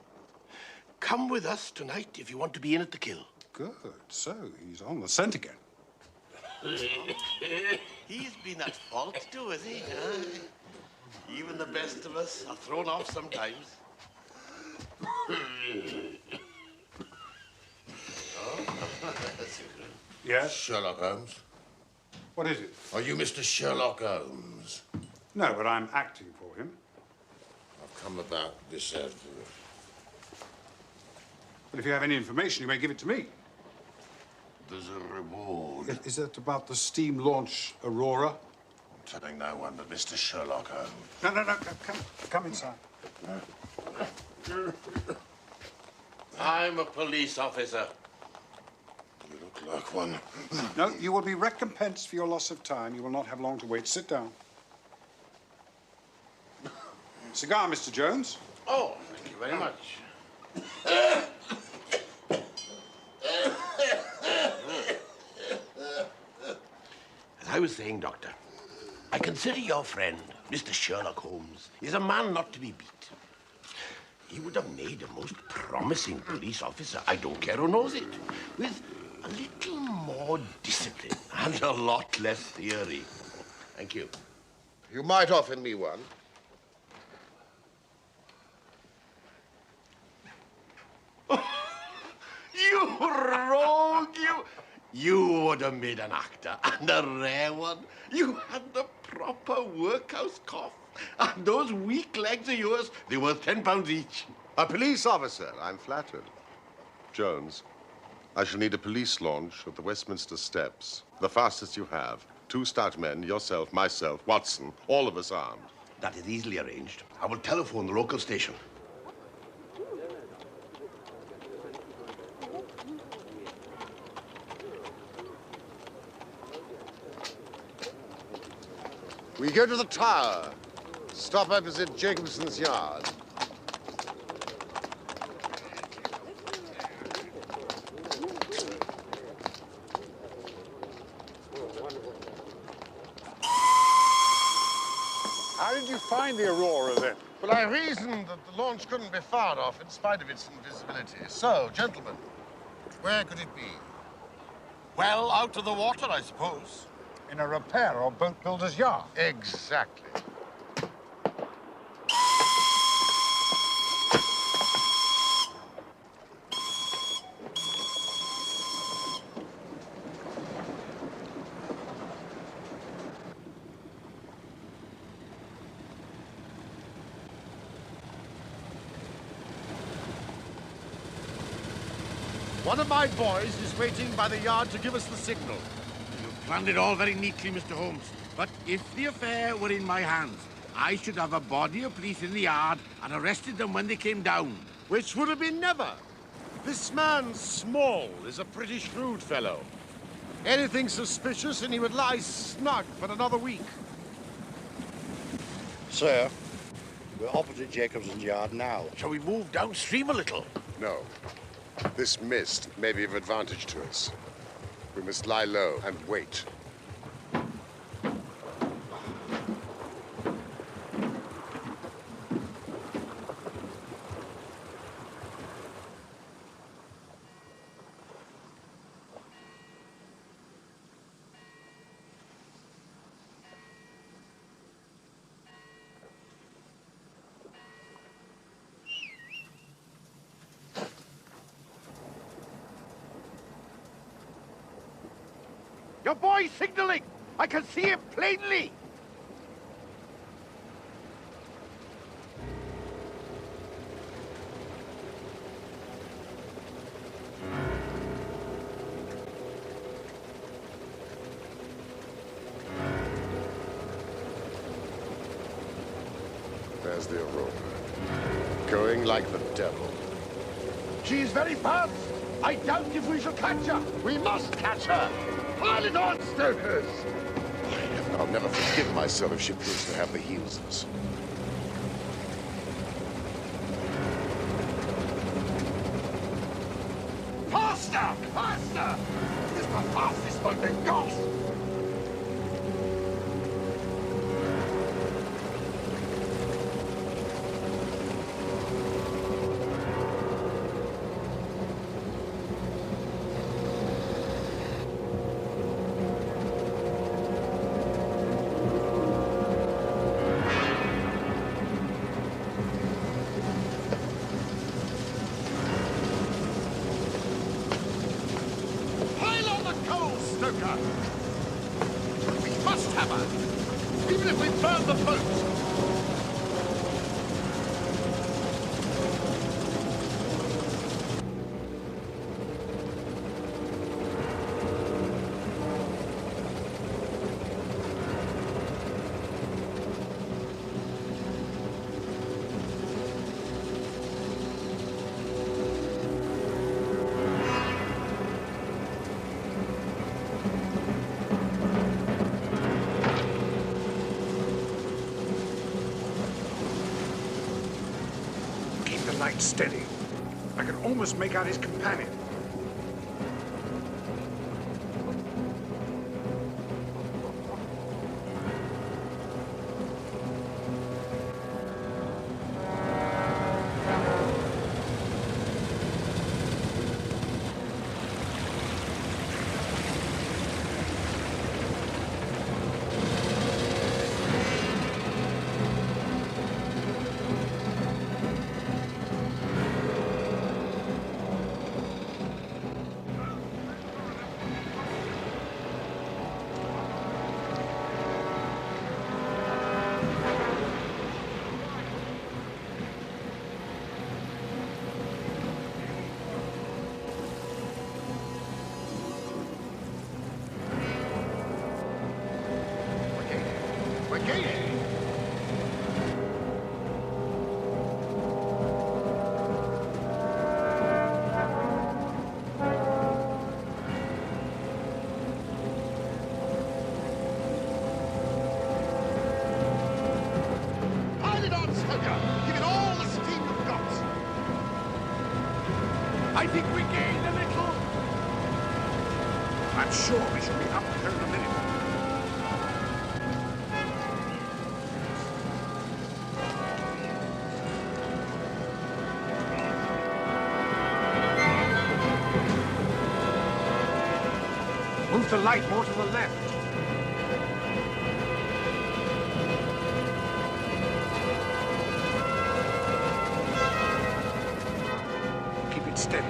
S9: Come with us tonight if you want to be in at the kill.
S1: Good. So he's on the scent again.
S9: He's been at fault too, has he? Huh? Even the best of us are thrown off sometimes.
S1: Yes?
S2: Sherlock Holmes.
S1: What is it?
S2: Are you Mr. Sherlock Holmes?
S1: No, but I'm acting for him.
S2: I've come about this.
S1: But if you have any information, you may give it to me.
S2: There's a reward.
S1: Is that about the steam launch Aurora?
S2: I'm telling no one but Mr. Sherlock Holmes.
S1: No. Come inside.
S9: I'm a police officer.
S2: You look like one.
S1: No, you will be recompensed for your loss of time. You will not have long to wait. Sit down. Cigar, Mr. Jones.
S9: Oh, thank you very much. As I was saying, Doctor, I consider your friend, Mr. Sherlock Holmes, is a man not to be beat. He would have made a most promising police officer, I don't care who knows it, with a little more discipline and a lot less theory. Thank you.
S2: You might offer me one.
S9: You rogue, you! You would have made an actor, and a rare one. You had the proper workhouse cough. And those weak legs of yours, they're worth £10 each.
S2: A police officer, I'm flattered. Jones, I shall need a police launch at the Westminster Steps. The fastest you have. 2 stout men, yourself, myself, Watson, all of us armed.
S9: That is easily arranged. I will telephone the local station.
S2: We go to the Tower. Stop opposite Jacobson's Yard.
S14: How did you find the Aurora, then?
S2: Well, I reasoned that the launch couldn't be far off in spite of its invisibility. So, gentlemen, where could it be?
S14: Well, out of the water, I suppose. In a repair or boat builder's yard.
S2: Exactly.
S14: One of my boys is waiting by the yard to give us the signal.
S15: You've planned it all very neatly, Mr. Holmes. But if the affair were in my hands, I should have a body of police in the yard and arrested them when they came down.
S14: Which would have been never. This man, Small, is a pretty shrewd fellow. Anything suspicious and he would lie snug for another week.
S16: Sir, we're opposite Jacobson's Yard now.
S14: Shall we move downstream a little?
S2: No. This mist may be of advantage to us. We must lie low and wait.
S14: Your boy's signaling! I can see him plainly!
S2: There's the Aurora. Going like the devil.
S14: She is very fast. I doubt if we shall catch her. We must catch her. Pile it on, stokers!
S2: I'll never forgive myself if she proves to have the heels of us.
S14: Faster! Faster! This is the fastest boat they've got! We must have her, even if we burn the boat.
S1: Light steady. I can almost make out his companion.
S14: gate. Pile it on, soldier. Give it all the steam you've got. I think we gained a little. I'm sure we shall be up here in a minute. Move the light more to the left. Keep it steady.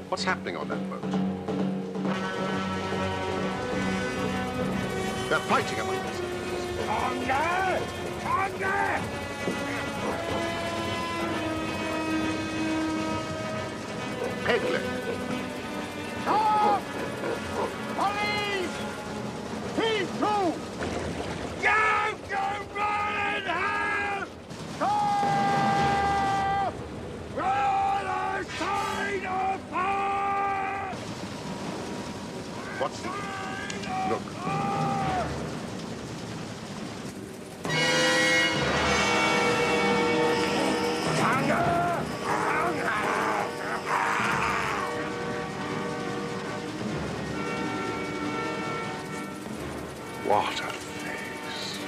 S14: What's happening on that boat? They're fighting among themselves. Conga! Conga! Pegleg. Stop! Police! Heave to! Go burn house! Stop! We're on our side of fire! What's the... Look. What a face.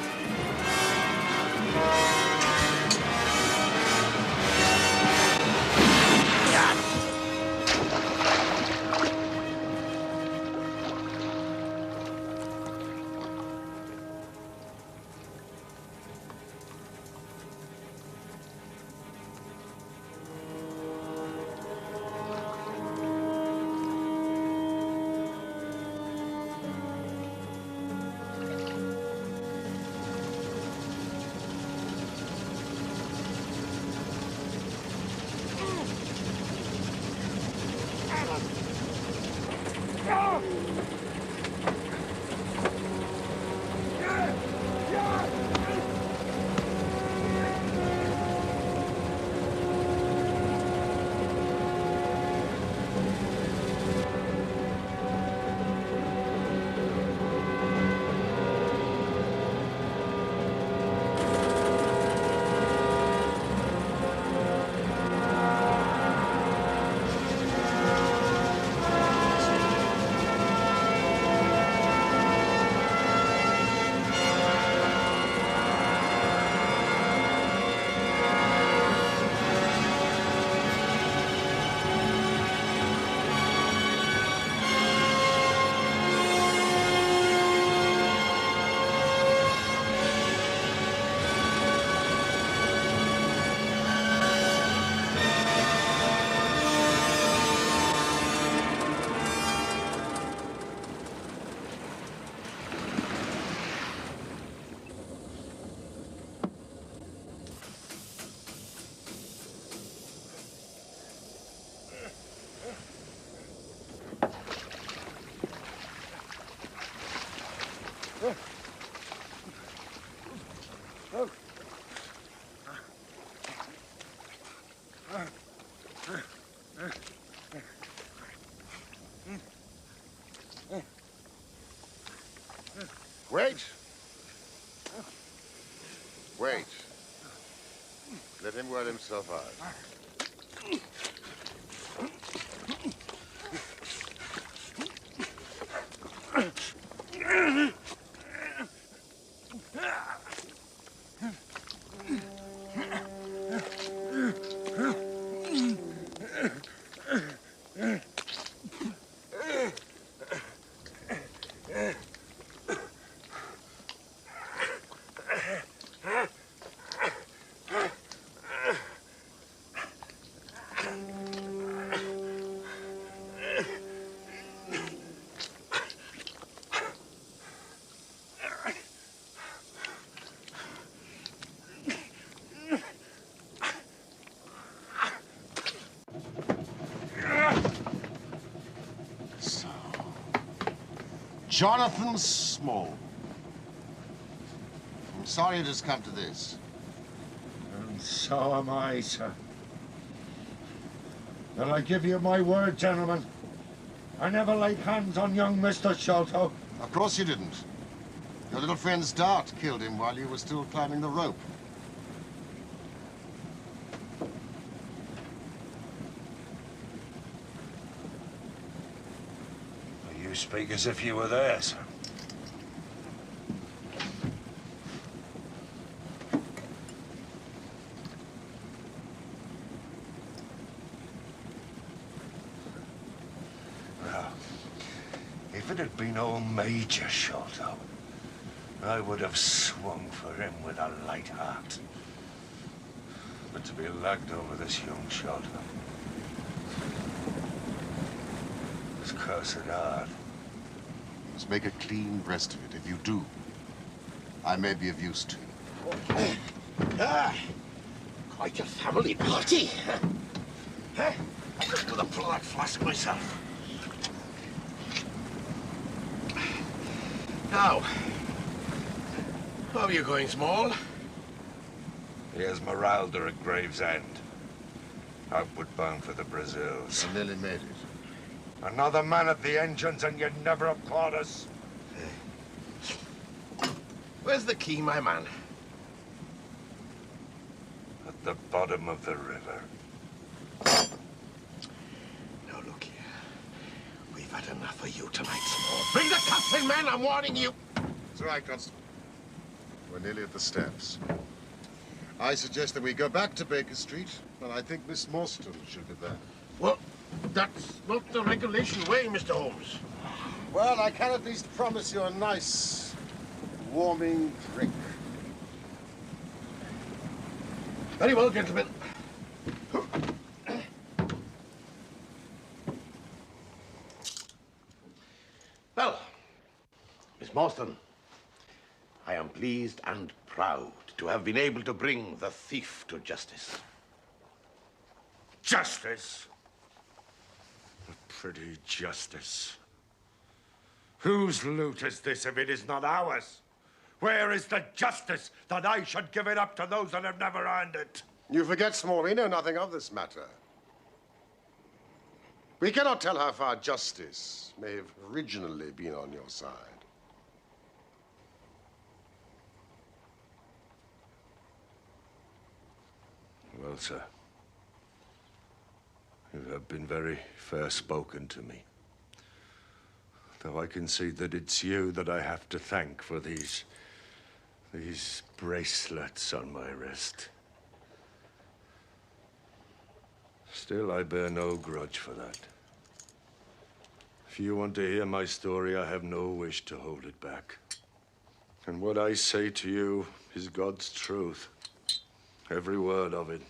S14: Wait. Wait. Let him wear himself out.
S2: Jonathan Small. I'm sorry it has come to this.
S14: And so am I, sir. And I give you my word, gentlemen, I never laid hands on young Mr. Sholto.
S2: Of course you didn't. Your little friend's dart killed him while you were still climbing the rope.
S9: You speak as if you were there, sir. Well, if it had been old Major Sholto, I would have swung for him with a light heart. But to be lugged over this young Sholto, it's cursed hard.
S2: Let's make a clean breast of it. If you do, I may be of use to you.
S15: Quite a family party. Huh? I just would have pulled that flask myself. Now, how are you going, Small?
S9: Here's Maralda at Gravesend. Outward bound for the Brazils.
S2: I nearly made it.
S9: Another man at the engines and you'd never have caught us.
S15: Where's the key, my man?
S9: At the bottom of the river.
S15: Now, look here. We've had enough of you tonight, Small. Bring the captain, man! I'm warning you!
S2: It's all right, Constable. We're nearly at the steps. I suggest that we go back to Baker Street, and I think Miss Morstan should be there.
S15: Well, that's not the regulation way, Mr. Holmes.
S2: Well, I can at least promise you a nice, warming drink.
S15: Very well, gentlemen. Well, Miss Morstan, I am pleased and proud to have been able to bring the thief to justice.
S9: Justice? A pretty justice. Whose loot is this if it is not ours? Where is the justice that I should give it up to those that have never earned it?
S2: You forget, Small, we know nothing of this matter. We cannot tell how far justice may have originally been on your side.
S9: Well, sir, you have been very fair-spoken to me. Though I can see that it's you that I have to thank for these bracelets on my wrist. Still, I bear no grudge for that. If you want to hear my story, I have no wish to hold it back. And what I say to you is God's truth. Every word of it.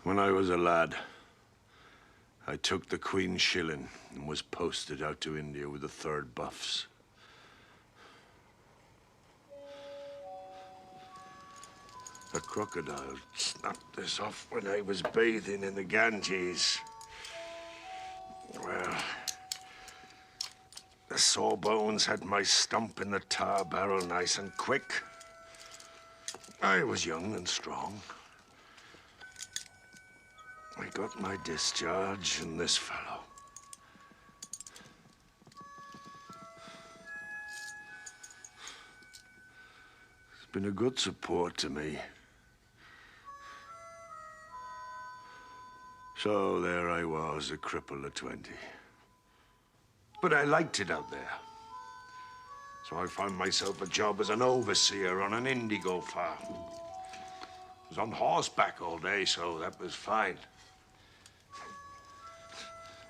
S9: When I was a lad, I took the Queen's shilling and was posted out to India with the 3rd Buffs. A crocodile snapped this off when I was bathing in the Ganges. Well, the sawbones had my stump in the tar barrel nice and quick. I was young and strong. I got my discharge, and this fellow. He's been a good support to me. So there I was, a cripple at 20. But I liked it out there. So I found myself a job as an overseer on an indigo farm. I was on horseback all day, so that was fine.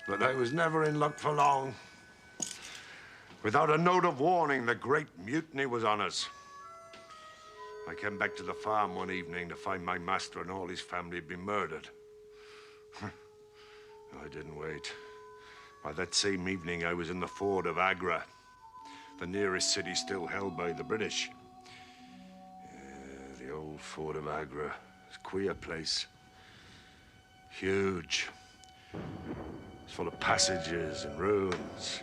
S9: But I was never in luck for long. Without a note of warning, the Great Mutiny was on us. I came back to the farm one evening to find my master and all his family had been murdered.
S14: I didn't wait. By that same evening, I was in the fort of Agra, the nearest city still held by the British. The old fort of Agra. It's a queer place. Huge. It's full of passages and ruins.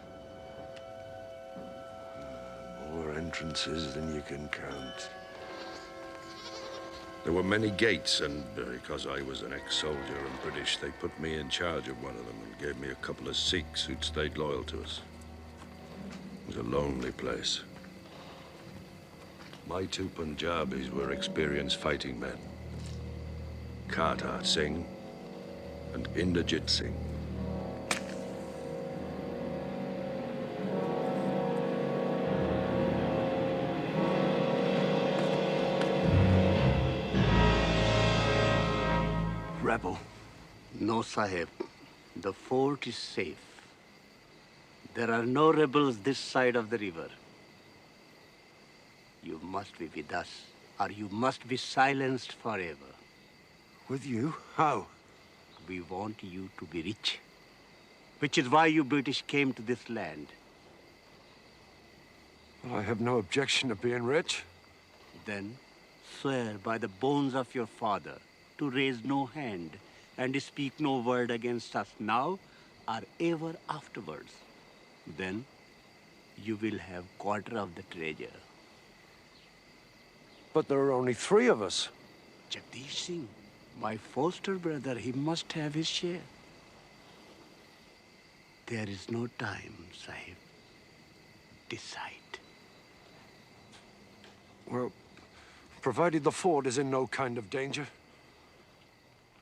S14: More entrances than you can count. There were many gates, and because I was an ex-soldier and British, they put me in charge of one of them and gave me a couple of Sikhs who'd stayed loyal to us. It was a lonely place. My two Punjabis were experienced fighting men. Kartar Singh and Inderjit Singh.
S15: Rebel.
S16: No, Sahib. The fort is safe. There are no rebels this side of the river. You must be with us, or you must be silenced forever.
S14: With you? How?
S16: We want you to be rich, which is why you British came to this land.
S14: Well, I have no objection to being rich.
S16: Then swear by the bones of your father to raise no hand and speak no word against us now or ever afterwards. Then you will have quarter of the treasure.
S14: But there are only 3 of us.
S16: Jagdish Singh, my foster brother, he must have his share. There is no time, Sahib. Decide.
S14: Well, provided the fort is in no kind of danger,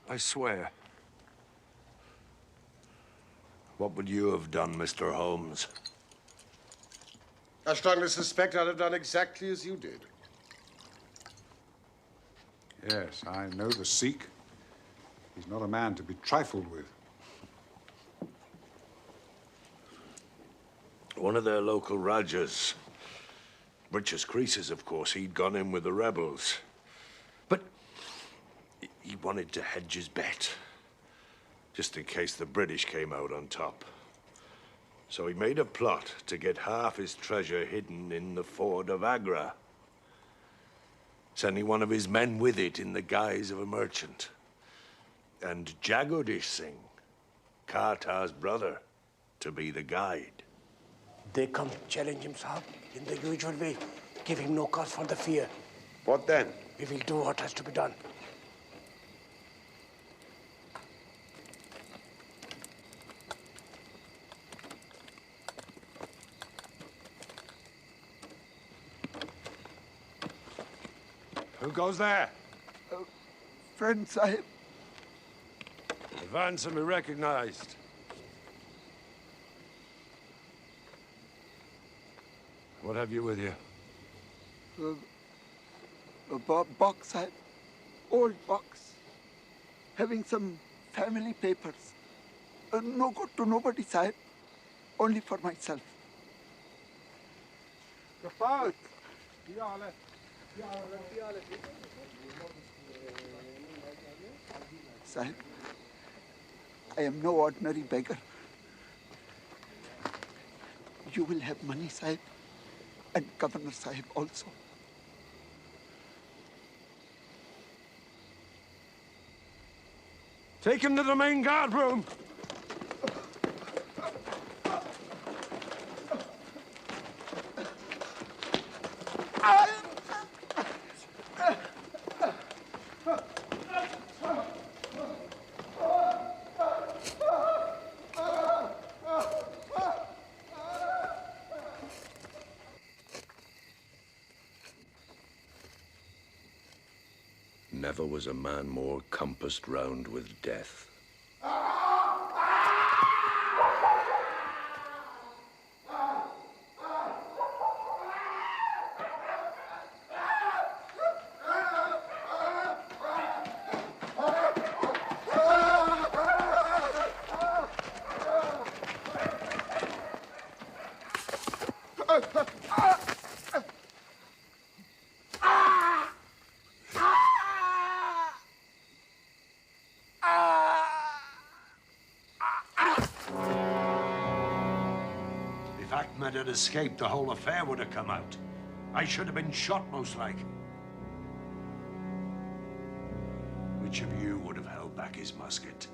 S14: I swear. What would you have done, Mr. Holmes?
S2: I strongly suspect I'd have done exactly as you did.
S1: Yes, I know the Sikh. He's not a man to be trifled with.
S14: One of their local Rajas. Rich's Creases, of course. He'd gone in with the rebels. But he wanted to hedge his bet, just in case the British came out on top. So he made a plot to get half his treasure hidden in the fort of Agra, sending one of his men with it in the guise of a merchant. And Jagdish Singh, Kartar's brother, to be the guide.
S15: They come to challenge him, Sahib, in the usual way. Give him no cause for the fear.
S14: What then?
S15: We will do what has to be done.
S14: Who goes there?
S17: Friend Sahib.
S14: Advance and be recognized. What have you with you?
S17: A box, Sahib. Old box. Having some family papers. No good to nobody, Sahib. Only for myself. Sahib, I am no ordinary beggar. You will have money, Sahib, and Governor Sahib also.
S14: Take him to the main guard room. Never was a man more compassed round with death. If Ahmed had escaped, the whole affair would have come out. I should have been shot, most like. Which of you would have held back his musket?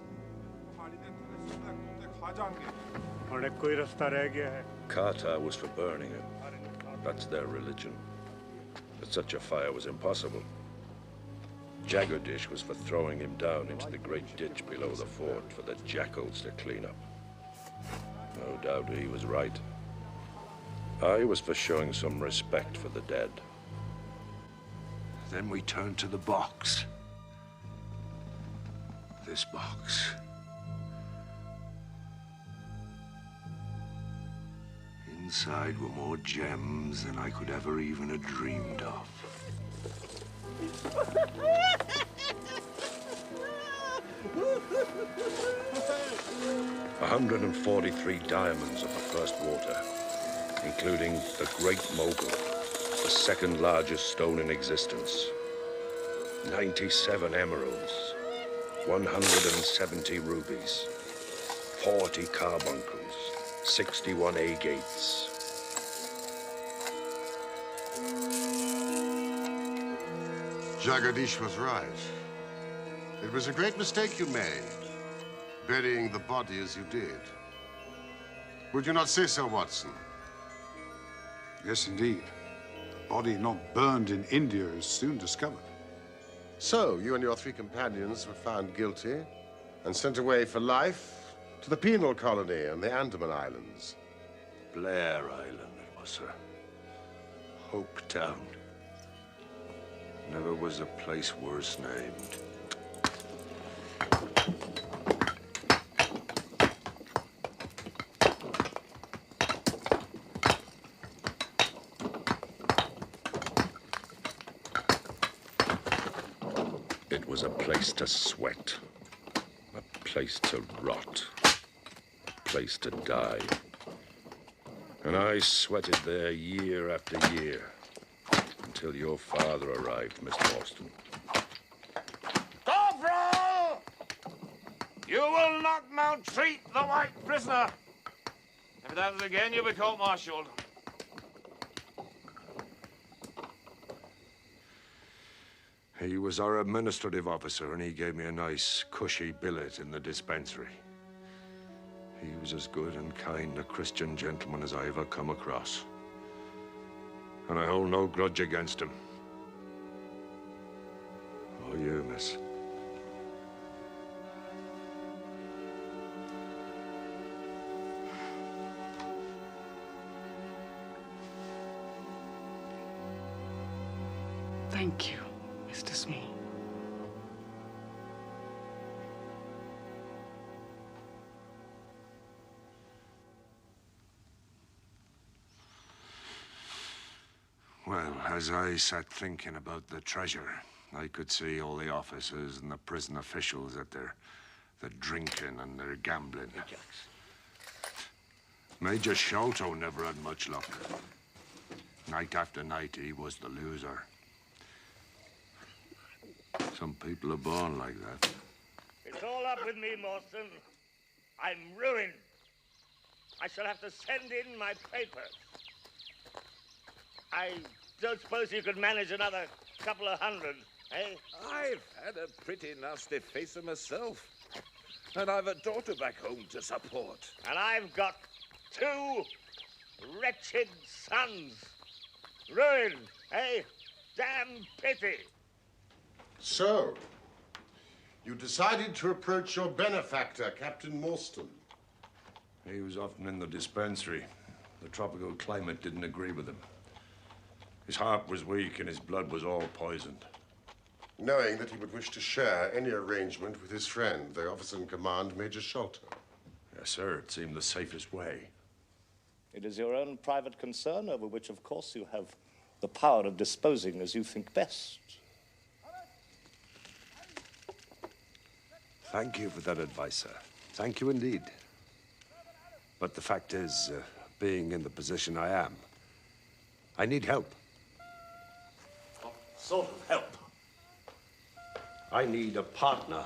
S14: Qatar was for burning it. That's their religion. But such a fire was impossible. Jagadish was for throwing him down into the great ditch below the fort for the jackals to clean up. No doubt he was right. I was for showing some respect for the dead. Then we turned to the box. This box. Inside were more gems than I could ever even have dreamed of. 143 diamonds of the first water, including the Great Mogul, the second largest stone in existence. 97 emeralds, 170 rubies, 40 carbuncles, 61 agates.
S2: Jagadish was right. It was a great mistake you made, burying the body as you did. Would you not say so, Watson?
S1: Yes, indeed. A body not burned in India is soon discovered.
S2: So, you and your 3 companions were found guilty and sent away for life to the penal colony on the Andaman Islands.
S14: Blair Island it was, sir. Hope Town. Never was a place worse named. It was a place to sweat, a place to rot, a place to die. And I sweated there year after year, until your father arrived, Miss Morstan.
S10: Corporal! You will not maltreat the white prisoner. If it happens again, you'll be court-martialed.
S14: He was our administrative officer, and he gave me a nice, cushy billet in the dispensary. He was as good and kind a Christian gentleman as I ever come across. And I hold no grudge against him. Or you, miss.
S4: Thank you, Mr. Small.
S14: Well, as I sat thinking about the treasure, I could see all the officers and the prison officials at their drinking and their gambling. Major Sholto never had much luck. Night after night, he was the loser. Some people are born like that.
S18: It's all up with me, Morstan. I'm ruined. I shall have to send in my papers. I don't suppose you could manage another couple of hundred, eh?
S10: I've had a pretty nasty facer myself. And I've a daughter back home to support.
S18: And I've got 2 wretched sons. Ruined, eh? Damn pity.
S2: So, you decided to approach your benefactor, Captain Morstan.
S14: He was often in the dispensary. The tropical climate didn't agree with him. His heart was weak and his blood was all poisoned.
S2: Knowing that he would wish to share any arrangement with his friend, the officer in command, Major Sholto.
S14: Yes, sir. It seemed the safest way.
S18: It is your own private concern, over which, of course, you have the power of disposing as you think best.
S14: Thank you for that advice, sir. Thank you indeed. But the fact is, being in the position I am, I need help.
S18: What sort of help?
S14: I need a partner.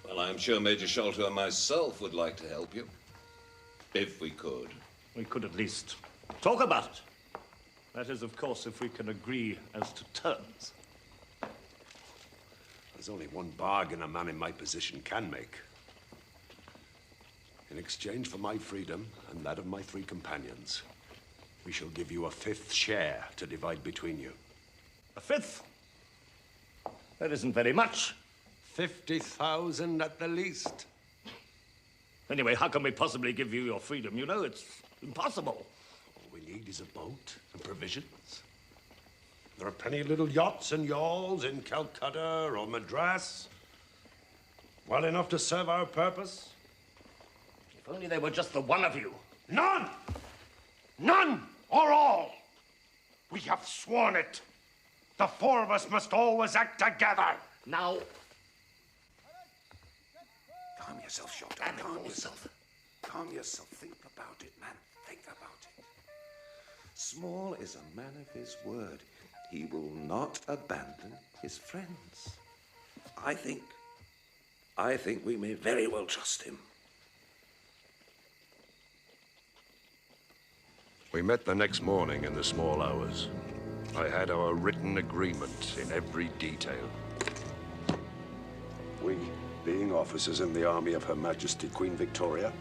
S10: Well, I'm sure Major Sholto and myself would like to help you.
S14: If we could.
S19: We could at least talk about it. That is, of course, if we can agree as to terms.
S14: There's only one bargain a man in my position can make. In exchange for my freedom and that of my 3 companions, we shall give you a 5th share to divide between you.
S19: A 5th? That isn't very much.
S14: 50,000 at the least.
S19: Anyway, how can we possibly give you your freedom? You know, it's impossible.
S14: All we need is a boat and provisions. There are plenty of little yachts and yawls in Calcutta or Madras. Well enough to serve our purpose.
S19: If only there were just the one of you.
S9: None! None or all! We have sworn it. The 4 of us must always act together.
S19: Now.
S14: Calm yourself, Sholto. Calm yourself. Calm yourself. Think about it, man. Think about it.
S20: Small is a man of his word. He will not abandon his friends. I think we may very well trust him.
S14: We met the next morning in the small hours. I had our written agreement in every detail.
S21: We, being officers in the army of Her Majesty Queen Victoria.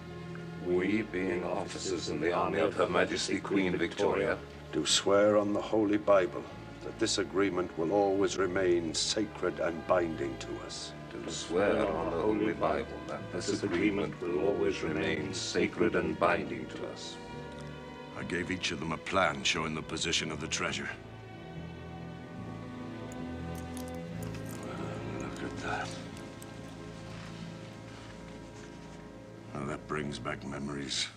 S20: We, being officers in the army of Her Majesty Queen Victoria.
S21: Do swear on the Holy Bible that this agreement will always remain sacred and binding to us.
S20: Do swear on the Holy Bible that this agreement will always remain sacred and binding to us.
S14: I gave each of them a plan showing the position of the treasure. Look at that. Now that brings back memories.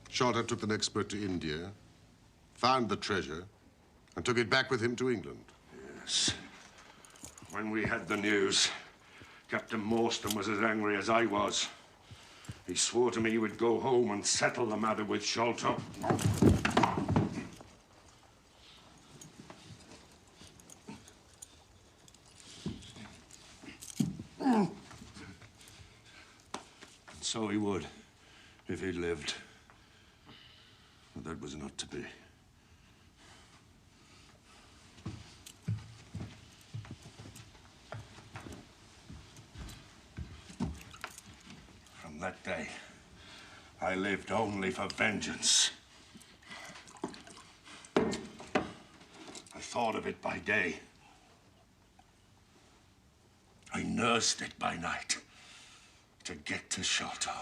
S2: Sholto took the next boat to India, found the treasure, and took it back with him to England.
S14: Yes. When we had the news, Captain Morstan was as angry as I was. He swore to me he would go home and settle the matter with Sholto. And so he would, if he'd lived. But that was not to be. From that day, I lived only for vengeance. I thought of it by day. I nursed it by night. To get to Sholto.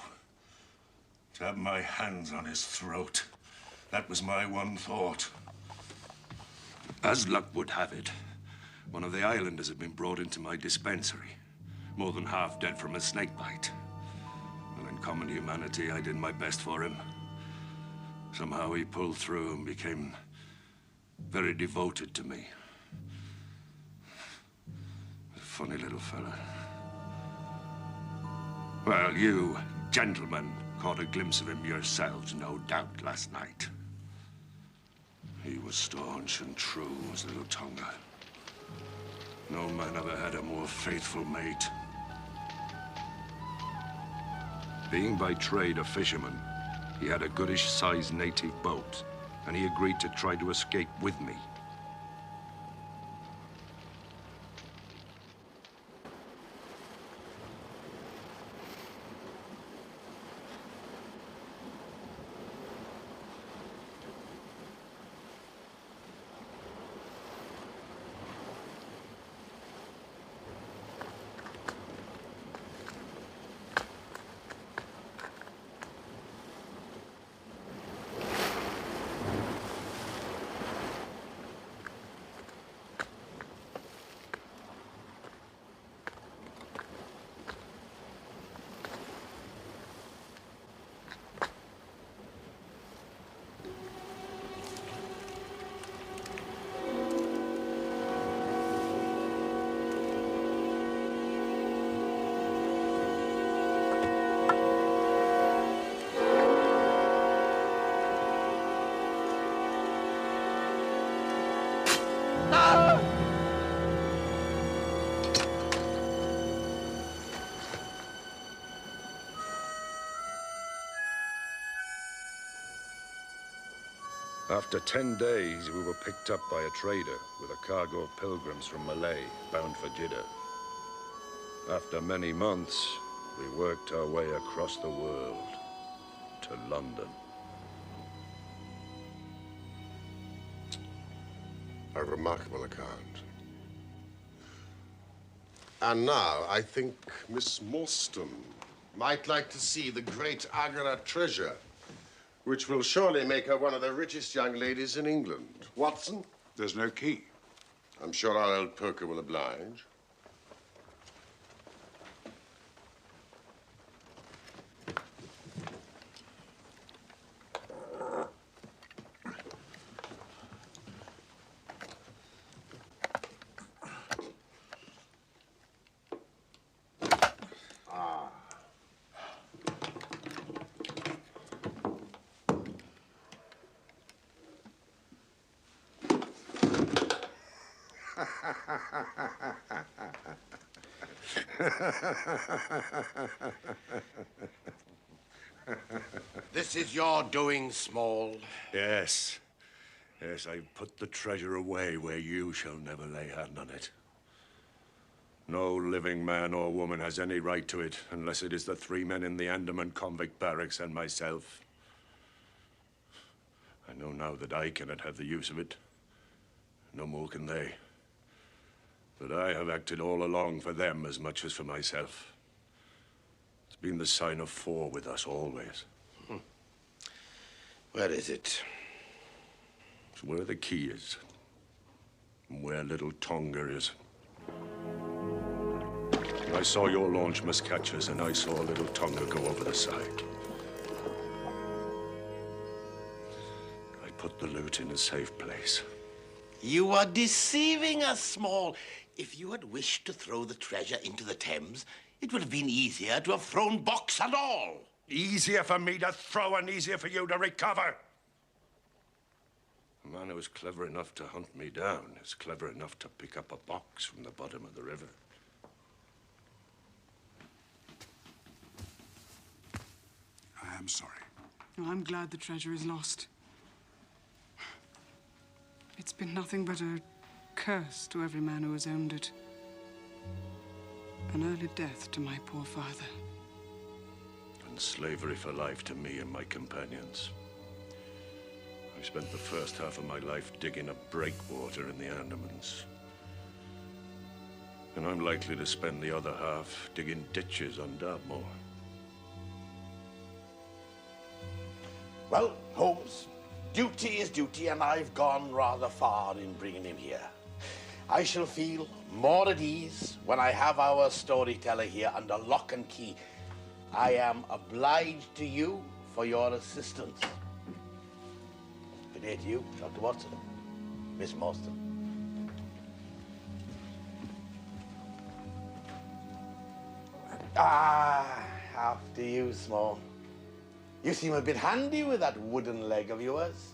S14: To have my hands on his throat. That was my one thought. As luck would have it, one of the islanders had been brought into my dispensary, more than half dead from a snake bite. Well, in common humanity, I did my best for him. Somehow he pulled through and became very devoted to me. A funny little fella. Well, you gentlemen caught a glimpse of him yourselves, no doubt, last night. He was staunch and true as little Tonga. No man ever had a more faithful mate. Being by trade a fisherman, he had a goodish-sized native boat, and he agreed to try to escape with me.
S21: After 10 days, we were picked up by a trader with a cargo of pilgrims from Malay, bound for Jeddah. After many months, we worked our way across the world to London.
S2: A remarkable account. And now, I think Miss Morstan might like to see the great Agra treasure, which will surely make her one of the richest young ladies in England. Watson?
S1: There's no key.
S2: I'm sure our old poker will oblige.
S9: This is your doing, Small.
S14: Yes. Yes, I've put the treasure away where you shall never lay hand on it. No living man or woman has any right to it unless it is the 3 men in the Andaman convict barracks and myself. I know now that I cannot have the use of it. No more can they. But I have acted all along for them as much as for myself. It's been the sign of 4 with us always.
S9: Where is it?
S14: It's where the key is. And where little Tonga is. I saw your launch must catch us, and I saw little Tonga go over the side. I put the loot in a safe place.
S9: You are deceiving us, Small. If you had wished to throw the treasure into the Thames, it would have been easier to have thrown box and all.
S14: Easier for me to throw and easier for you to recover. A man who was clever enough to hunt me down is clever enough to pick up a box from the bottom of the river.
S1: I am sorry.
S4: Oh, I'm glad the treasure is lost. It's been nothing but a curse to every man who has owned it. An early death to my poor father.
S14: And slavery for life to me and my companions. I spent the first half of my life digging a breakwater in the Andamans. And I'm likely to spend the other half digging ditches on Dartmoor.
S9: Well, Holmes, duty is duty, and I've gone rather far in bringing him here. I shall feel more at ease when I have our storyteller here under lock and key. I am obliged to you for your assistance. Good day to you, Dr. Watson, Miss Morstan. After you, Small. You seem a bit handy with that wooden leg of yours.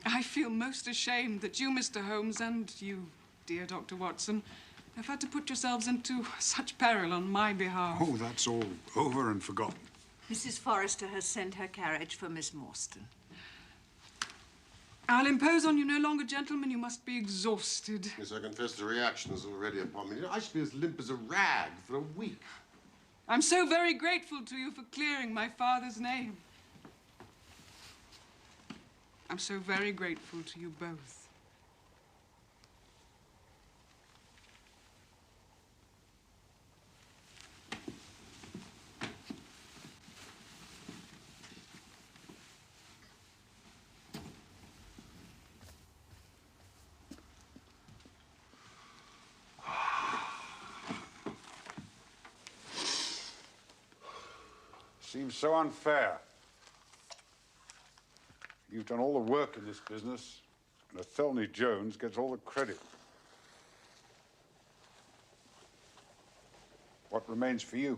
S4: I feel most ashamed that you, Mr. Holmes, and you, dear Dr. Watson, have had to put yourselves into such peril on my behalf.
S1: Oh, that's all over and forgotten.
S3: Mrs. Forrester has sent her carriage for Miss Morstan.
S4: I'll impose on you no longer, gentlemen. You must be exhausted.
S2: Yes, I confess the reaction is already upon me. I should be as limp as a rag for a week.
S4: I'm so very grateful to you for clearing my father's name. I'm so very grateful to you both.
S1: seems so unfair. You've done all the work in this business, and Athelney Jones gets all the credit. What remains for you?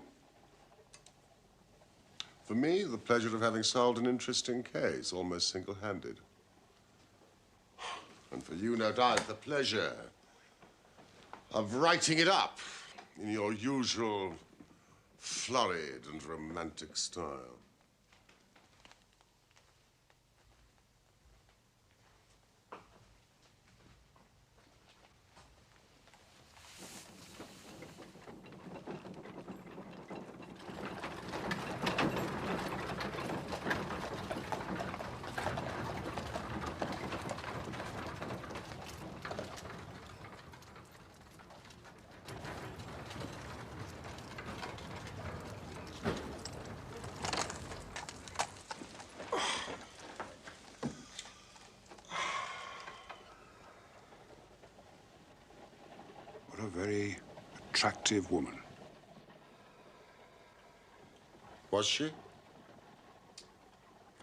S2: For me, the pleasure of having solved an interesting case, almost single-handed. And for you, no doubt, the pleasure of writing it up in your usual florid and romantic style.
S1: What a very attractive woman.
S2: Was she?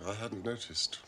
S2: I hadn't noticed.